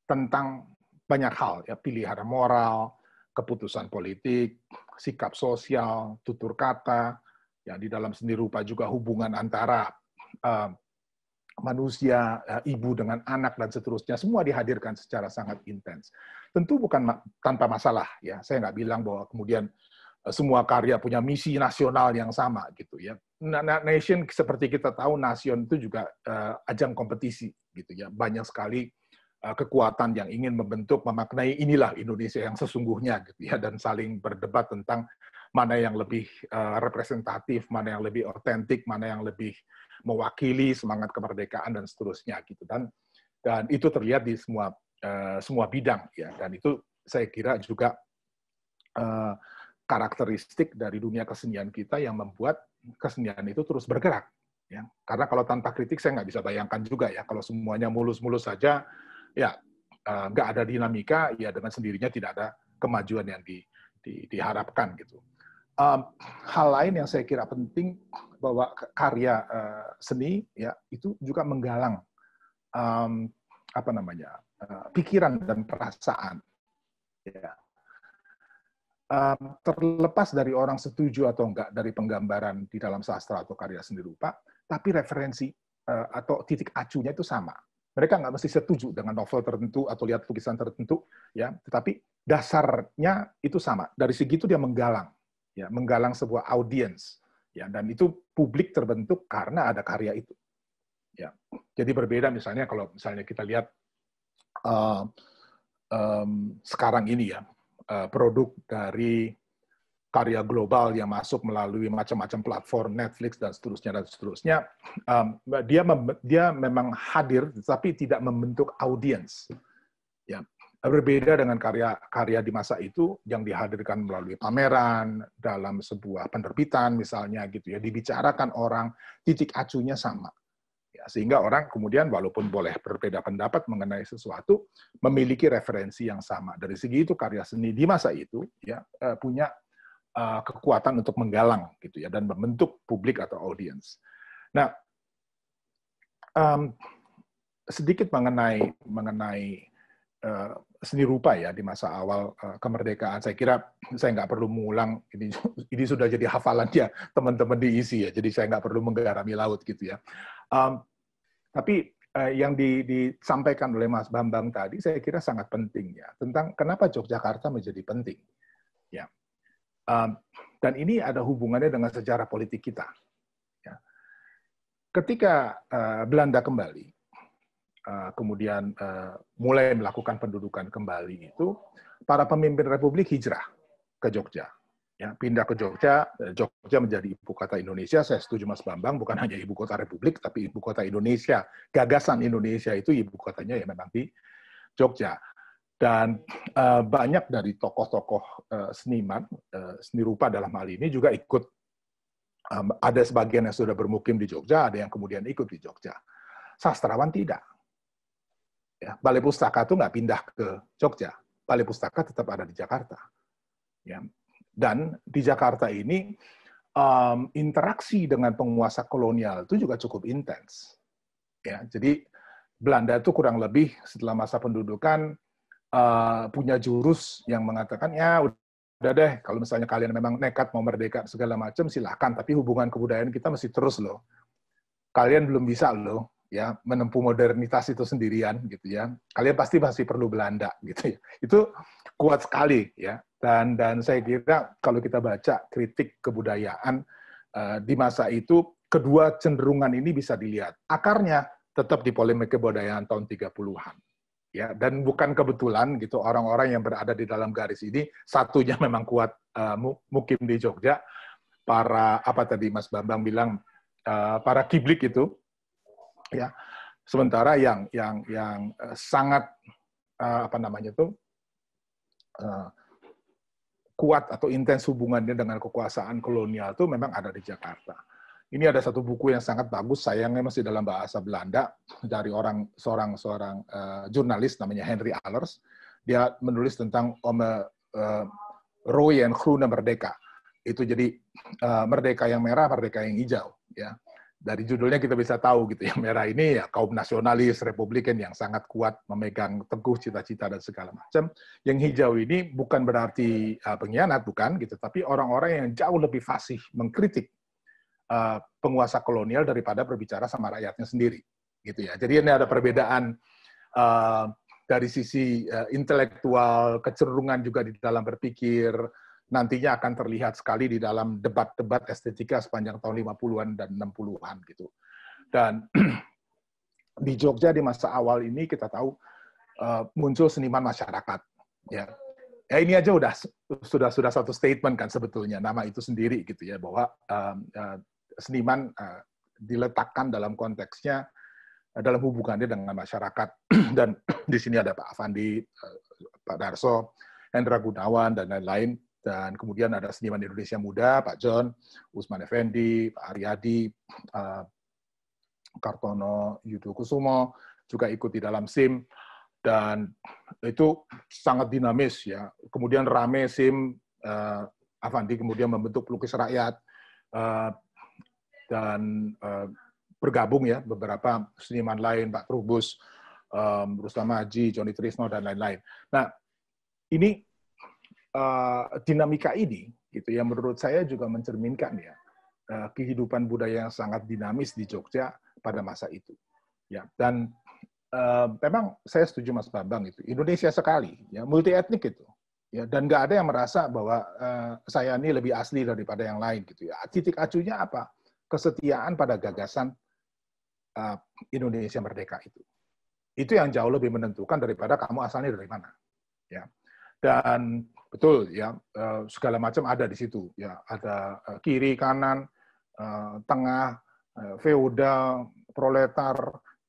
tentang banyak hal, ya, pilihan moral, keputusan politik, sikap sosial, tutur kata, ya di dalam seni rupa juga hubungan antara manusia, ibu dengan anak dan seterusnya, semua dihadirkan secara sangat intens. Tentu bukan tanpa masalah, ya. Saya nggak bilang bahwa kemudian semua karya punya misi nasional yang sama, gitu ya. Nation seperti kita tahu, nation itu juga ajang kompetisi, gitu ya. Banyak sekali kekuatan yang ingin membentuk, memaknai inilah Indonesia yang sesungguhnya, gitu ya, dan saling berdebat tentang mana yang lebih representatif, mana yang lebih otentik, mana yang lebih mewakili semangat kemerdekaan dan seterusnya, gitu. Dan itu terlihat di semua bidang, ya. Dan itu saya kira juga karakteristik dari dunia kesenian kita yang membuat kesenian itu terus bergerak, ya. Karena kalau tanpa kritik saya nggak bisa bayangkan juga ya, kalau semuanya mulus-mulus saja, ya nggak ada dinamika, ya dengan sendirinya tidak ada kemajuan yang diharapkan, gitu. Hal lain yang saya kira penting bahwa karya seni ya itu juga menggalang pikiran dan perasaan. Ya. Terlepas dari orang setuju atau enggak dari penggambaran di dalam sastra atau karya seni rupa, tapi referensi atau titik acunya itu sama. Mereka nggak mesti setuju dengan novel tertentu atau lihat lukisan tertentu, ya, tetapi dasarnya itu sama. Dari segi itu dia menggalang, ya, menggalang sebuah audiens, ya, dan itu publik terbentuk karena ada karya itu. Ya, jadi berbeda misalnya kalau misalnya kita lihat sekarang ini ya, produk dari karya global yang masuk melalui macam-macam platform Netflix dan seterusnya, dia memang hadir, tetapi tidak membentuk audiens. Ya, berbeda dengan karya di masa itu yang dihadirkan melalui pameran dalam sebuah penerbitan misalnya, gitu ya, dibicarakan orang, titik acunya sama. Ya, sehingga orang kemudian walaupun boleh berbeda pendapat mengenai sesuatu, memiliki referensi yang sama. Dari segi itu karya seni di masa itu ya punya kekuatan untuk menggalang, gitu ya, dan membentuk publik atau audiens. Nah, sedikit mengenai seni rupa ya di masa awal kemerdekaan. Saya kira saya nggak perlu mengulang, ini sudah jadi hafalannya teman-teman di ISI ya, jadi saya nggak perlu menggarami laut, gitu ya. Tapi yang disampaikan oleh Mas Bambang tadi saya kira sangat penting ya, tentang kenapa Yogyakarta menjadi penting. Ya. Dan ini ada hubungannya dengan sejarah politik kita. Ya. Ketika Belanda kembali, kemudian mulai melakukan pendudukan kembali itu, para pemimpin Republik hijrah ke Jogja. Ya, pindah ke Jogja, Jogja menjadi ibu kota Indonesia. Saya setuju Mas Bambang, bukan hanya ibu kota Republik, tapi ibu kota Indonesia. Gagasan Indonesia itu ibu kotanya ya memang di Jogja. Dan banyak dari tokoh-tokoh seniman, seni rupa dalam hal ini juga ikut, ada sebagian yang sudah bermukim di Jogja, ada yang kemudian ikut di Jogja. Sastrawan tidak. Ya, Balai Pustaka itu nggak pindah ke Jogja. Balai Pustaka tetap ada di Jakarta. Ya. Dan di Jakarta ini, interaksi dengan penguasa kolonial itu juga cukup intens. Ya, jadi Belanda itu kurang lebih setelah masa pendudukan, punya jurus yang mengatakan, ya udah deh, kalau misalnya kalian memang nekat mau merdeka segala macam, silahkan, tapi hubungan kebudayaan kita mesti terus loh. Kalian belum bisa loh, ya menempuh modernitas itu sendirian gitu ya. Kalian pasti masih perlu Belanda gitu ya. Itu kuat sekali ya. Dan saya kira kalau kita baca kritik kebudayaan di masa itu, kedua cenderungan ini bisa dilihat. Akarnya tetap di polemik kebudayaan tahun 30-an. Ya, dan bukan kebetulan gitu orang-orang yang berada di dalam garis ini, satunya memang kuat mukim di Jogja, para apa tadi Mas Bambang bilang para kiblik itu, ya. Sementara yang sangat apa namanya itu kuat atau intens hubungannya dengan kekuasaan kolonial itu memang ada di Jakarta. Ini ada satu buku yang sangat bagus, sayangnya masih dalam bahasa Belanda, dari seorang jurnalis namanya Henry Allers. Dia menulis tentang Rode en Groene Merdeka. Itu jadi merdeka yang merah, merdeka yang hijau. Ya. Dari judulnya kita bisa tahu gitu, yang merah ini ya kaum nasionalis, republikan yang sangat kuat, memegang teguh cita-cita dan segala macam. Yang hijau ini bukan berarti pengkhianat, bukan gitu, tapi orang-orang yang jauh lebih fasih mengkritik penguasa kolonial daripada berbicara sama rakyatnya sendiri, gitu ya. Jadi ini ada perbedaan dari sisi intelektual, kecenderungan juga di dalam berpikir, nantinya akan terlihat sekali di dalam debat-debat estetika sepanjang tahun 50-an dan 60-an gitu. Dan di Jogja di masa awal ini kita tahu muncul seniman masyarakat, ya. Ya ini aja sudah satu statement kan sebetulnya, nama itu sendiri gitu ya, bahwa seniman diletakkan dalam konteksnya dalam hubungannya dengan masyarakat. Dan di sini ada Pak Afandi, Pak Darso, Hendra Gunawan dan lain-lain. Dan kemudian ada seniman Indonesia muda, Pak John, Usman Effendi, Pak Aryadi, Kartono Yudo Kusumo juga ikut di dalam SIM. Dan itu sangat dinamis ya. Kemudian rame SIM, Afandi kemudian membentuk Pelukis Rakyat, dan bergabung ya beberapa seniman lain, Pak Trubus, Rustam Haji, Joni Trisno dan lain-lain. Nah, ini dinamika ini gitu ya, menurut saya juga mencerminkan ya kehidupan budaya yang sangat dinamis di Jogja pada masa itu. Ya, dan memang saya setuju Mas Bambang itu, Indonesia sekali ya, multi etnik itu. Ya, dan nggak ada yang merasa bahwa saya ini lebih asli daripada yang lain gitu ya. Titik acuhnya apa? Kesetiaan pada gagasan Indonesia merdeka itu. Itu yang jauh lebih menentukan daripada kamu asalnya dari mana. Ya. Dan betul ya, segala macam ada di situ. Ya, ada kiri, kanan, tengah, feodal, proletar,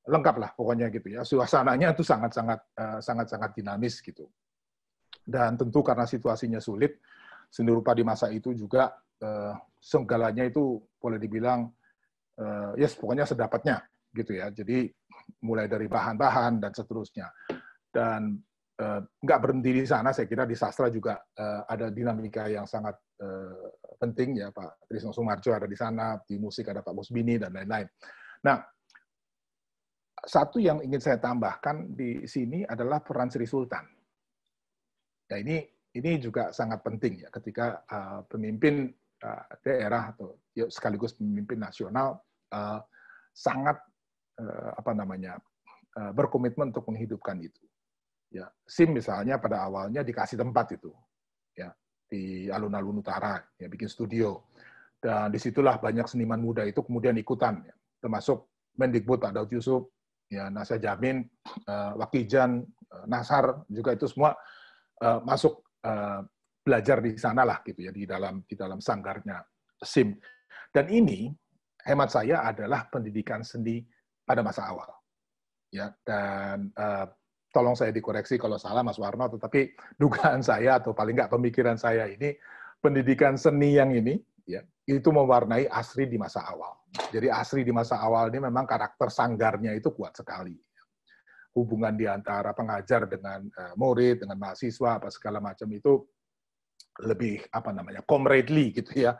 lengkap lah pokoknya gitu ya. Suasananya itu sangat dinamis gitu. Dan tentu karena situasinya sulit, seni rupa di masa itu juga segalanya itu boleh dibilang yes pokoknya sedapatnya gitu ya. Jadi mulai dari bahan-bahan dan seterusnya. Dan nggak berhenti di sana, saya kira di sastra juga ada dinamika yang sangat penting ya, Pak Trisno Sumarjo ada di sana, di musik ada Pak Musbini dan lain-lain. Nah, satu yang ingin saya tambahkan di sini adalah peran Sri Sultan. Ya ini juga sangat penting ya ketika pemimpin daerah atau ya, sekaligus pemimpin nasional sangat berkomitmen untuk menghidupkan itu. Ya, SIM misalnya pada awalnya dikasih tempat itu, ya di alun-alun utara, ya bikin studio, dan disitulah banyak seniman muda itu kemudian ikutan, ya, termasuk Mendikbud Pak Daud Yusuf, ya Nasya Jamin, Wakijan, Nasar juga itu semua masuk belajar di sana lah gitu ya di dalam sanggarnya SIM. Dan ini hemat saya adalah pendidikan seni pada masa awal, ya dan tolong saya dikoreksi kalau salah Mas Warno, tetapi dugaan saya atau paling nggak pemikiran saya ini, pendidikan seni yang ini ya itu mewarnai ASRI di masa awal. Jadi ASRI di masa awal ini memang karakter sanggarnya itu kuat sekali. Hubungan di antara pengajar dengan murid, dengan mahasiswa apa segala macam itu lebih comradely gitu ya,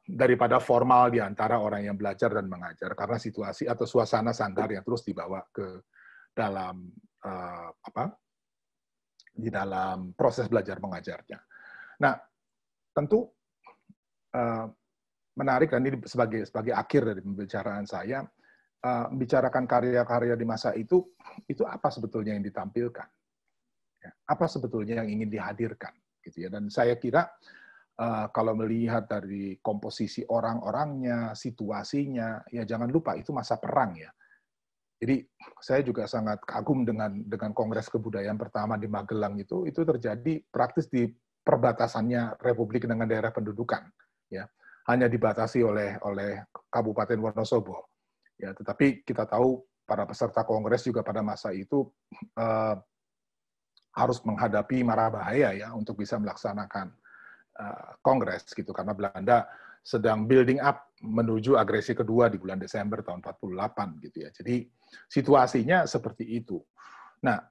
daripada formal di antara orang yang belajar dan mengajar, karena situasi atau suasana sanggar yang terus dibawa ke dalam di dalam proses belajar mengajarnya. Nah, tentu menarik dan ini sebagai akhir dari pembicaraan saya, membicarakan karya-karya di masa itu apa sebetulnya yang ditampilkan, ya, apa sebetulnya yang ingin dihadirkan, gitu ya. Dan saya kira kalau melihat dari komposisi orang-orangnya, situasinya, ya jangan lupa itu masa perang ya. Jadi saya juga sangat kagum dengan Kongres Kebudayaan pertama di Magelang itu terjadi praktis di perbatasannya Republik dengan daerah pendudukan, ya. Hanya dibatasi oleh Kabupaten Wonosobo. Ya, tetapi kita tahu para peserta kongres juga pada masa itu harus menghadapi mara bahaya ya untuk bisa melaksanakan kongres gitu, karena Belanda sedang building up menuju agresi kedua di bulan Desember tahun 48 gitu ya. Jadi situasinya seperti itu. Nah,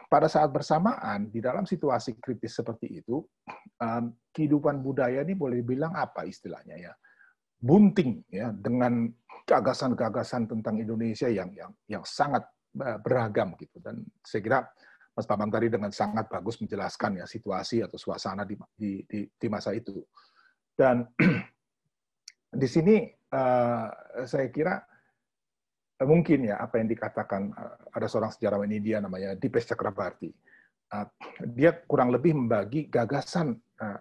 pada saat bersamaan di dalam situasi kritis seperti itu, kehidupan budaya ini boleh bilang apa istilahnya ya? Bunting ya, dengan gagasan-gagasan tentang Indonesia yang sangat beragam gitu. Dan saya kira Mas Bambang tadi dengan sangat bagus menjelaskan ya situasi atau suasana di masa itu. Dan di sini saya kira mungkin ya apa yang dikatakan ada seorang sejarawan India namanya Dipesh Chakrabarty. Dia kurang lebih membagi gagasan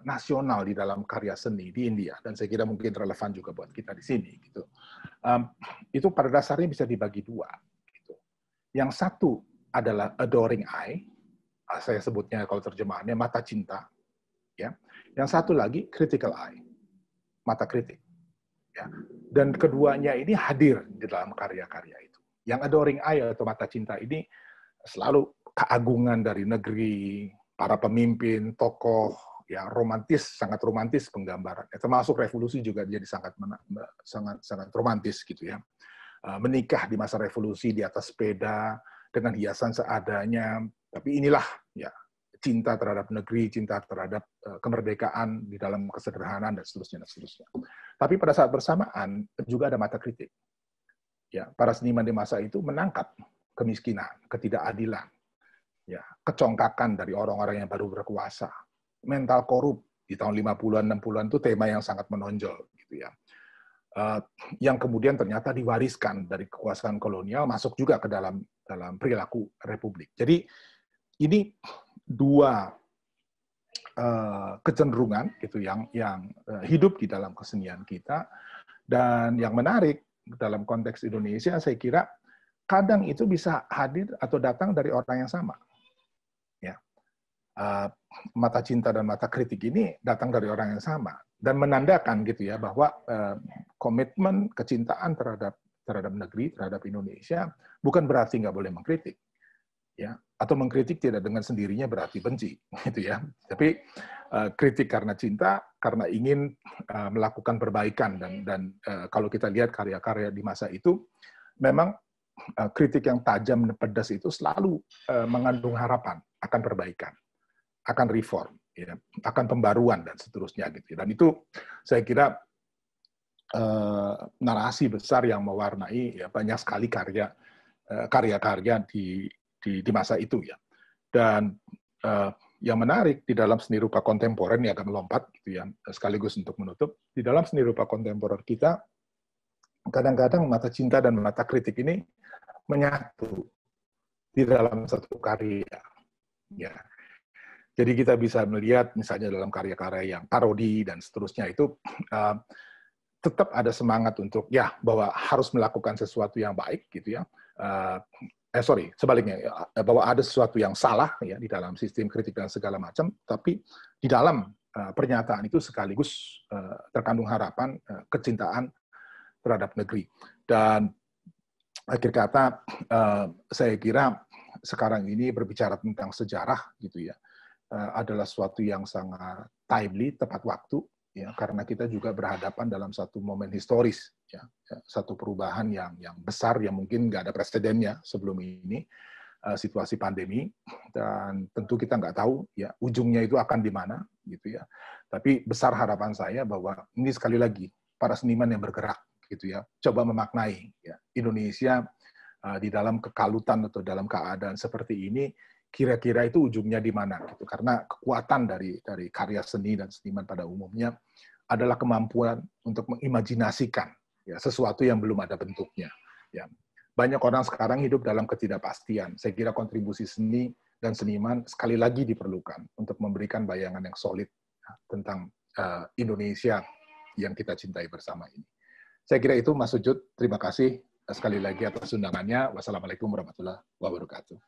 nasional di dalam karya seni di India, dan saya kira mungkin relevan juga buat kita di sini. Gitu. Itu pada dasarnya bisa dibagi dua. Gitu. Yang satu adalah adoring eye, saya sebutnya kalau terjemahannya mata cinta. Ya. Yang satu lagi critical eye, mata kritik. Ya. Dan keduanya ini hadir di dalam karya-karya itu. Yang adoring eye atau mata cinta ini selalu keagungan dari negeri, para pemimpin, tokoh, ya romantis, sangat romantis penggambarannya. Termasuk revolusi juga jadi sangat romantis gitu ya. Menikah di masa revolusi di atas sepeda dengan hiasan seadanya. Tapi inilah ya cinta terhadap negeri, cinta terhadap kemerdekaan di dalam kesederhanaan dan seterusnya. Tapi pada saat bersamaan juga ada mata kritik. Ya, para seniman di masa itu menangkap kemiskinan, ketidakadilan, ya, kecongkakan dari orang-orang yang baru berkuasa, mental korup di tahun 50-an, 60-an itu tema yang sangat menonjol gitu ya. Yang kemudian ternyata diwariskan dari kekuasaan kolonial masuk juga ke dalam perilaku republik. Jadi ini dua kecenderungan gitu yang hidup di dalam kesenian kita, dan yang menarik dalam konteks Indonesia saya kira kadang itu bisa hadir atau datang dari orang yang sama. Ya. Mata cinta dan mata kritik ini datang dari orang yang sama dan menandakan gitu ya bahwa komitmen kecintaan terhadap negeri, terhadap Indonesia bukan berarti nggak boleh mengkritik. Ya, atau mengkritik tidak dengan sendirinya berarti benci, gitu ya. Tapi kritik karena cinta, karena ingin melakukan perbaikan, dan kalau kita lihat karya-karya di masa itu, memang kritik yang tajam dan pedas itu selalu mengandung harapan akan perbaikan, akan reform, ya, akan pembaruan dan seterusnya, gitu. Dan itu saya kira narasi besar yang mewarnai ya, banyak sekali karya-karya di masa itu ya. Dan yang menarik di dalam seni rupa kontemporer ini akan melompat gitu ya, sekaligus untuk menutup, di dalam seni rupa kontemporer kita kadang-kadang mata cinta dan mata kritik ini menyatu di dalam satu karya ya. Jadi kita bisa melihat misalnya dalam karya-karya yang parodi dan seterusnya itu tetap ada semangat untuk ya bahwa harus melakukan sesuatu yang baik gitu ya. Sebaliknya, bahwa ada sesuatu yang salah ya di dalam sistem kritik dan segala macam, tapi di dalam pernyataan itu sekaligus terkandung harapan, kecintaan terhadap negeri. Dan akhir kata, saya kira sekarang ini berbicara tentang sejarah gitu ya, adalah sesuatu yang sangat timely, tepat waktu, ya, karena kita juga berhadapan dalam satu momen historis, ya, satu perubahan yang besar yang mungkin nggak ada presidennya sebelum ini, situasi pandemi, dan tentu kita nggak tahu ya ujungnya itu akan di mana gitu ya. Tapi besar harapan saya bahwa ini sekali lagi para seniman yang bergerak gitu ya, coba memaknai ya, Indonesia di dalam kekalutan atau dalam keadaan seperti ini, kira-kira itu ujungnya di mana gitu. Karena kekuatan dari karya seni dan seniman pada umumnya adalah kemampuan untuk mengimajinasikan ya sesuatu yang belum ada bentuknya ya. banyak orang sekarang hidup dalam ketidakpastian. Saya kira kontribusi seni dan seniman sekali lagi diperlukan untuk memberikan bayangan yang solid tentang Indonesia yang kita cintai bersama ini. Saya kira itu, Mas Sujud. Terima kasih sekali lagi atas undangannya. Wassalamualaikum warahmatullahi wabarakatuh.